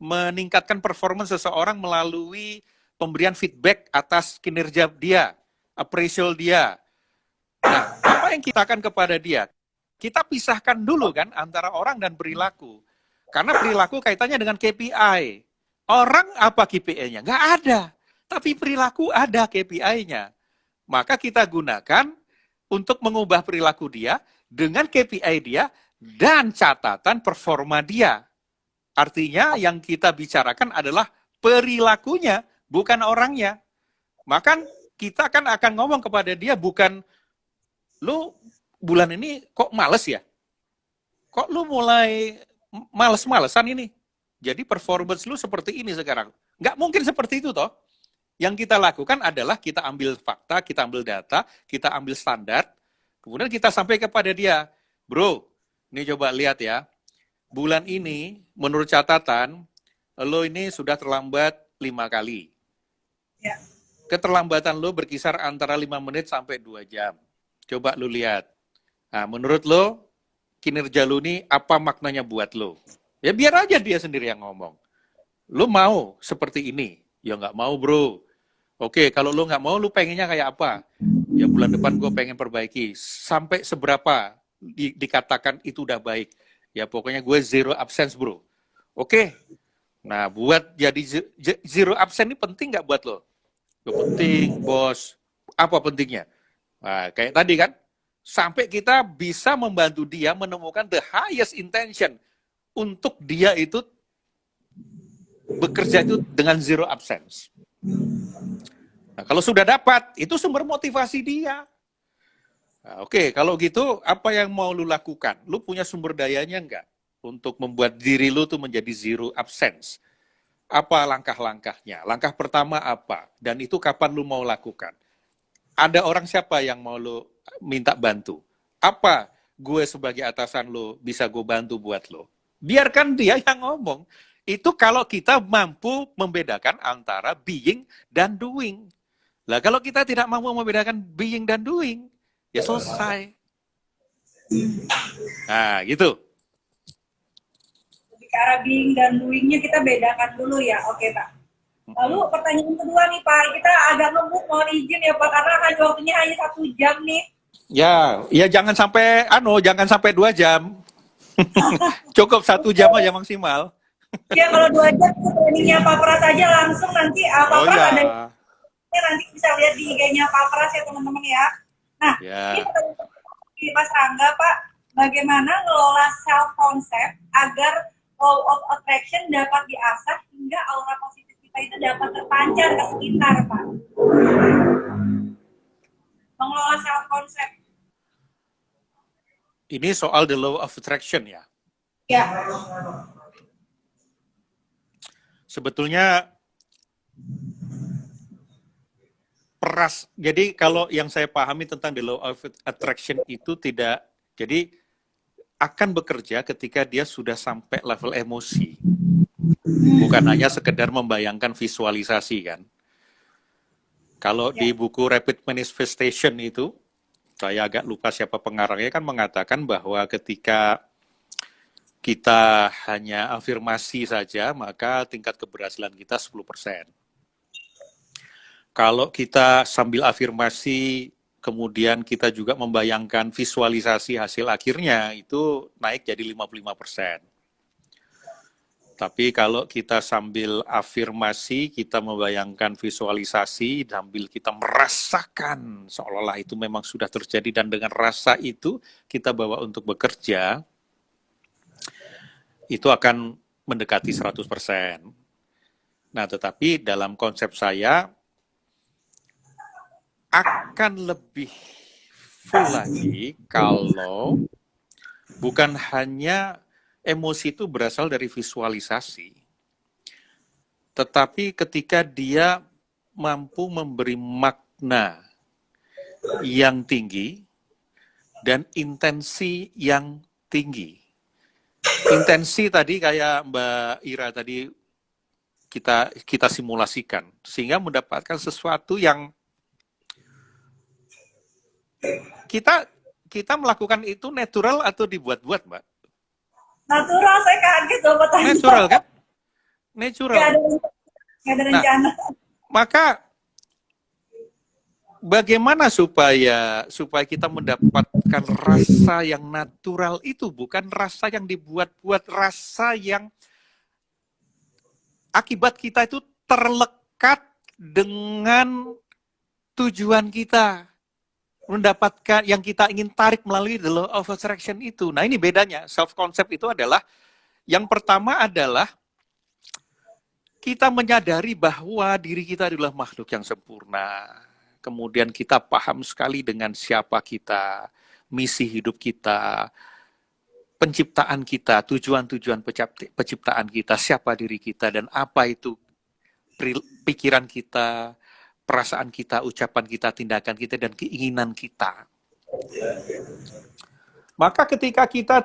meningkatkan performance seseorang melalui pemberian feedback atas kinerja dia, appraisal dia. Nah, apa yang kita akan kepada dia? Kita pisahkan dulu kan antara orang dan perilaku. Karena perilaku kaitannya dengan KPI. Orang apa KPI-nya? Nggak ada. Tapi perilaku ada KPI-nya. Maka kita gunakan untuk mengubah perilaku dia dengan KPI dia dan catatan performa dia. Artinya yang kita bicarakan adalah perilakunya, bukan orangnya. Maka kita kan akan ngomong kepada dia bukan, lu bulan ini kok males ya? Kok lu mulai males-malesan ini? Jadi performance lu seperti ini sekarang. Nggak mungkin seperti itu toh. Yang kita lakukan adalah kita ambil fakta, kita ambil data, kita ambil standar, kemudian kita sampai kepada dia, bro, ini coba lihat ya, bulan ini menurut catatan, lo ini sudah terlambat 5 kali. Ya. Keterlambatan lo berkisar antara 5 menit sampai 2 jam. Coba lo lihat. Nah, menurut lo, kinerja lo ini apa maknanya buat lo? Ya biar aja dia sendiri yang ngomong. Lu mau seperti ini? Ya nggak mau, bro. Oke, kalau lu nggak mau, lu pengennya kayak apa? Ya bulan depan gue pengen perbaiki. Sampai seberapa dikatakan itu udah baik? Ya pokoknya gue zero absence, bro. Oke. Nah, buat jadi zero absence ini penting nggak buat lo? Penting, bos. Apa pentingnya? Nah, kayak tadi kan, sampai kita bisa membantu dia menemukan the highest intention untuk dia itu bekerja itu dengan zero absence. Nah, kalau sudah dapat, itu sumber motivasi dia. Nah, oke, kalau gitu, apa yang mau lu lakukan? Lu punya sumber dayanya nggak? Untuk membuat diri lu tuh menjadi zero absence. Apa langkah-langkahnya? Langkah pertama apa? Dan itu kapan lu mau lakukan? Ada orang siapa yang mau lu minta bantu? Apa gue sebagai atasan lu bisa gue bantu buat lu? Biarkan dia yang ngomong. Itu kalau kita mampu membedakan antara being dan doing. Lah kalau kita tidak mampu membedakan being dan doing, ya selesai. Nah, gitu. Lebih ke arah being dan doing-nya kita bedakan dulu ya. Oke, Pak. Lalu pertanyaan kedua nih, Pak. Kita agak ngebut, mohon izin ya, Pak, karena waktunya hanya 1 jam nih. Ya jangan sampai jangan sampai 2 jam. Cukup 1 jam aja maksimal. Ya, kalau 2 jam itu trainingnya Pak Pras aja langsung nanti Pak Pras ada nanti bisa lihat di IG-nya Pak Pras ya, teman-teman ya. Nah, ini pertanyaan Mas Rangga, Pak, bagaimana ngelola self-concept agar law of attraction dapat diasah hingga aura positif kita itu dapat terpancar ke sekitar, Pak? Mengelola self-concept. Ini soal the law of attraction ya? Ya. Sebetulnya jadi kalau yang saya pahami tentang the law of attraction itu tidak, jadi akan bekerja ketika dia sudah sampai level emosi. Bukan hanya sekedar membayangkan visualisasi kan. Kalau di buku Rapid Manifestation itu, saya agak lupa siapa pengarangnya kan mengatakan bahwa ketika kita hanya afirmasi saja, maka tingkat keberhasilan kita 10%. Kalau kita sambil afirmasi, kemudian kita juga membayangkan visualisasi hasil akhirnya, itu naik jadi 55%. Tapi kalau kita sambil afirmasi, kita membayangkan visualisasi, sambil kita merasakan seolah-olah itu memang sudah terjadi, dan dengan rasa itu kita bawa untuk bekerja, itu akan mendekati 100%. Nah, tetapi dalam konsep saya, akan lebih full lagi kalau bukan hanya emosi itu berasal dari visualisasi, tetapi ketika dia mampu memberi makna yang tinggi dan intensi yang tinggi. Intensi tadi kayak Mbak Ira tadi kita simulasikan, sehingga mendapatkan sesuatu yang kita melakukan itu natural atau dibuat-buat, Mbak? Natural, saya kaget loh pertanyaan. Natural kan? Natural. Nggak ada rencana. Nah, maka bagaimana supaya kita mendapatkan rasa yang natural itu, bukan rasa yang dibuat-buat, rasa yang akibat kita itu terlekat dengan tujuan kita. Mendapatkan yang kita ingin tarik melalui the law of attraction itu. Nah, ini bedanya. Self-concept itu adalah, yang pertama adalah kita menyadari bahwa diri kita adalah makhluk yang sempurna. Kemudian kita paham sekali dengan siapa kita, misi hidup kita, penciptaan kita, tujuan-tujuan penciptaan kita, siapa diri kita, dan apa itu pikiran kita, perasaan kita, ucapan kita, tindakan kita, dan keinginan kita. Maka ketika kita,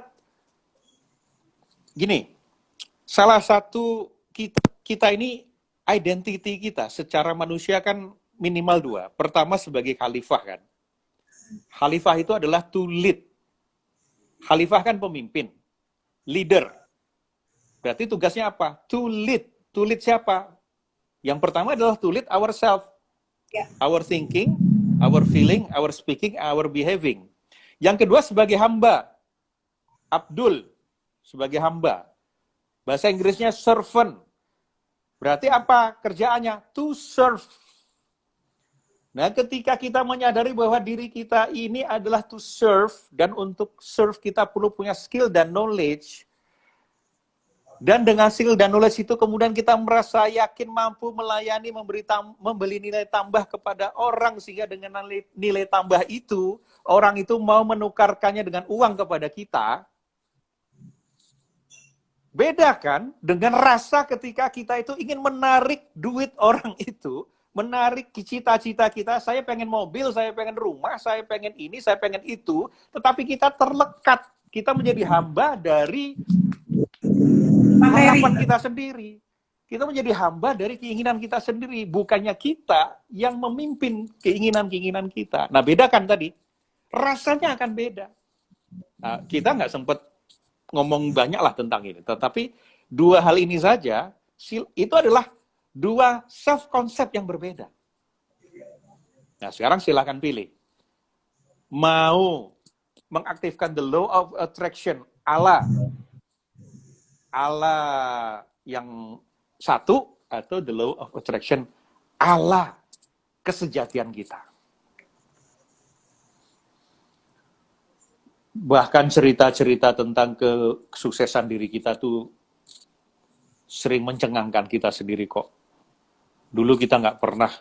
gini, salah satu kita ini, identity kita secara manusia kan minimal 2. Pertama sebagai khalifah kan. Khalifah itu adalah to lead. Khalifah kan pemimpin, leader. Berarti tugasnya apa? To lead. To lead siapa? Yang pertama adalah to lead ourselves. Ya. Our thinking, our feeling, our speaking, our behaving. Yang kedua sebagai hamba. Abdul sebagai hamba. Bahasa Inggrisnya servant. Berarti apa kerjaannya? To serve. Nah, ketika kita menyadari bahwa diri kita ini adalah to serve, dan untuk serve kita perlu punya skill dan knowledge, dan dengan skill dan knowledge itu kemudian kita merasa yakin mampu melayani, memberi nilai tambah kepada orang, sehingga dengan nilai tambah itu, orang itu mau menukarkannya dengan uang kepada kita. Beda kan dengan rasa ketika kita itu ingin menarik duit orang itu, menarik cita-cita kita, saya pengen mobil, saya pengen rumah, saya pengen ini, saya pengen itu, tetapi kita terlekat, kita menjadi hamba dari harapan kita sendiri. Kita menjadi hamba dari keinginan kita sendiri, bukannya kita yang memimpin keinginan-keinginan kita. Nah, beda kan tadi? Rasanya akan beda. Nah, kita nggak sempat ngomong banyak lah tentang ini, tetapi dua hal ini saja, itu adalah dua self-concept yang berbeda. Nah, sekarang silakan pilih. Mau mengaktifkan the law of attraction ala yang satu, atau the law of attraction ala kesejatian kita. Bahkan cerita-cerita tentang kesuksesan diri kita tuh sering mencengangkan kita sendiri kok. Dulu kita nggak pernah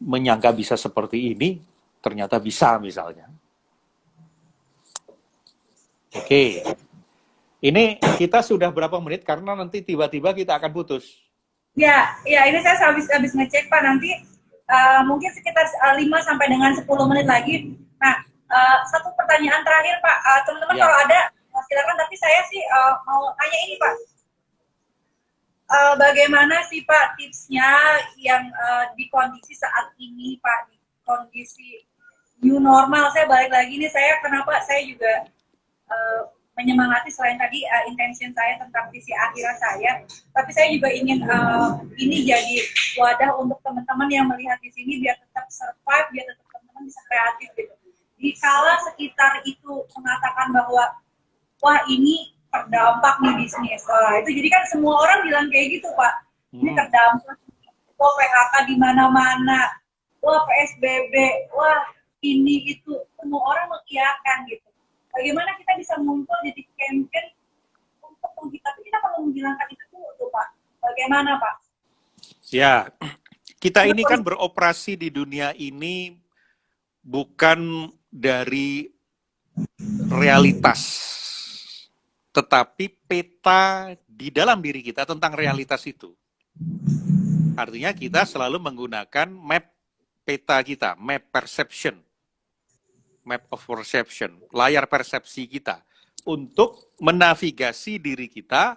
menyangka bisa seperti ini, ternyata bisa misalnya. Oke. Ini kita sudah berapa menit, karena nanti tiba-tiba kita akan putus. Ya, ini saya habis ngecek Pak, nanti mungkin sekitar 5 sampai dengan 10 menit lagi. Nah, satu pertanyaan terakhir Pak, teman-teman Ya. kalau ada silakan, tapi saya sih mau tanya ini Pak. Bagaimana sih Pak tipsnya yang di kondisi saat ini Pak, di kondisi new normal? Saya balik lagi nih, kenapa saya juga menyemangati selain tadi intention saya tentang visi akhirat saya, tapi saya juga ingin ini jadi wadah untuk teman-teman yang melihat di sini biar tetap survive, biar tetap teman-teman bisa kreatif gitu. Di kala sekitar itu mengatakan bahwa wah ini terdampak nih bisnis, itu jadi kan semua orang bilang kayak gitu Pak, ini terdampak, wah PHK di mana-mana, wah PSBB, wah ini itu, semua orang mengiyakan gitu. Bagaimana kita bisa muncul jadi campaign untuk tapi kita perlu menghilangkan itu dulu tuh Pak. Bagaimana Pak? Ya, kita ini kan beroperasi di dunia ini bukan dari realitas, tetapi peta di dalam diri kita tentang realitas itu. Artinya kita selalu menggunakan map peta kita, map perception, map of perception, layar persepsi kita, untuk menavigasi diri kita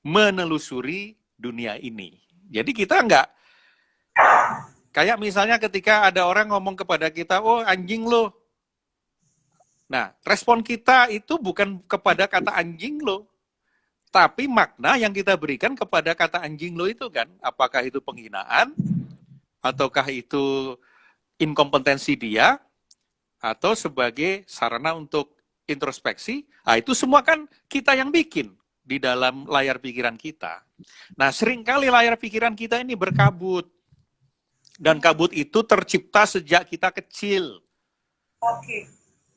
menelusuri dunia ini. Jadi kita nggak, kayak misalnya ketika ada orang ngomong kepada kita, oh anjing lo. Nah, respon kita itu bukan kepada kata anjing lo, tapi makna yang kita berikan kepada kata anjing lo itu kan, apakah itu penghinaan, ataukah itu inkompetensi dia, atau sebagai sarana untuk introspeksi. Nah, itu semua kan kita yang bikin di dalam layar pikiran kita. Nah, seringkali layar pikiran kita ini berkabut. Dan kabut itu tercipta sejak kita kecil. Oke.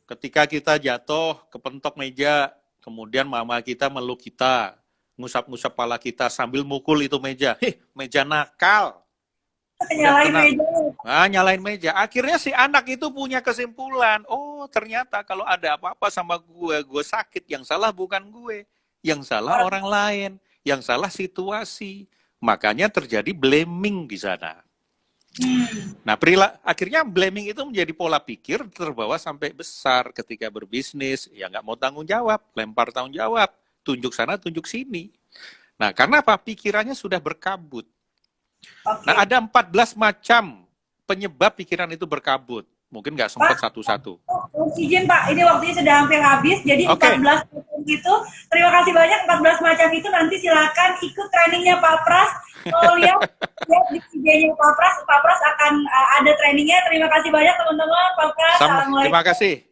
Ketika kita jatuh, kepentok meja, kemudian mama kita meluk kita, ngusap-ngusap kepala kita sambil mukul itu meja. Meja nakal. Nyalain meja. Nah, nyalain meja. Akhirnya si anak itu punya kesimpulan, oh ternyata kalau ada apa-apa sama gue sakit, yang salah bukan gue, yang salah orang lain, yang salah situasi. Makanya terjadi blaming di sana. Nah, akhirnya blaming itu menjadi pola pikir terbawa sampai besar. Ketika berbisnis, ya nggak mau tanggung jawab, lempar tanggung jawab, tunjuk sana, tunjuk sini. Nah, karena apa? Pikirannya sudah berkabut. Okay. Nah, ada 14 macam penyebab pikiran itu berkabut. Mungkin nggak sempat satu-satu. Izin Pak, ini waktunya sudah hampir habis, jadi 14 gitu. Terima kasih banyak 14 macam itu, nanti silakan ikut trainingnya Pak Pras. Kalau lihat di IG-nya Pak Pras akan ada trainingnya. Terima kasih banyak teman-teman. Pak Pras, assalamualaikum. Terima kasih.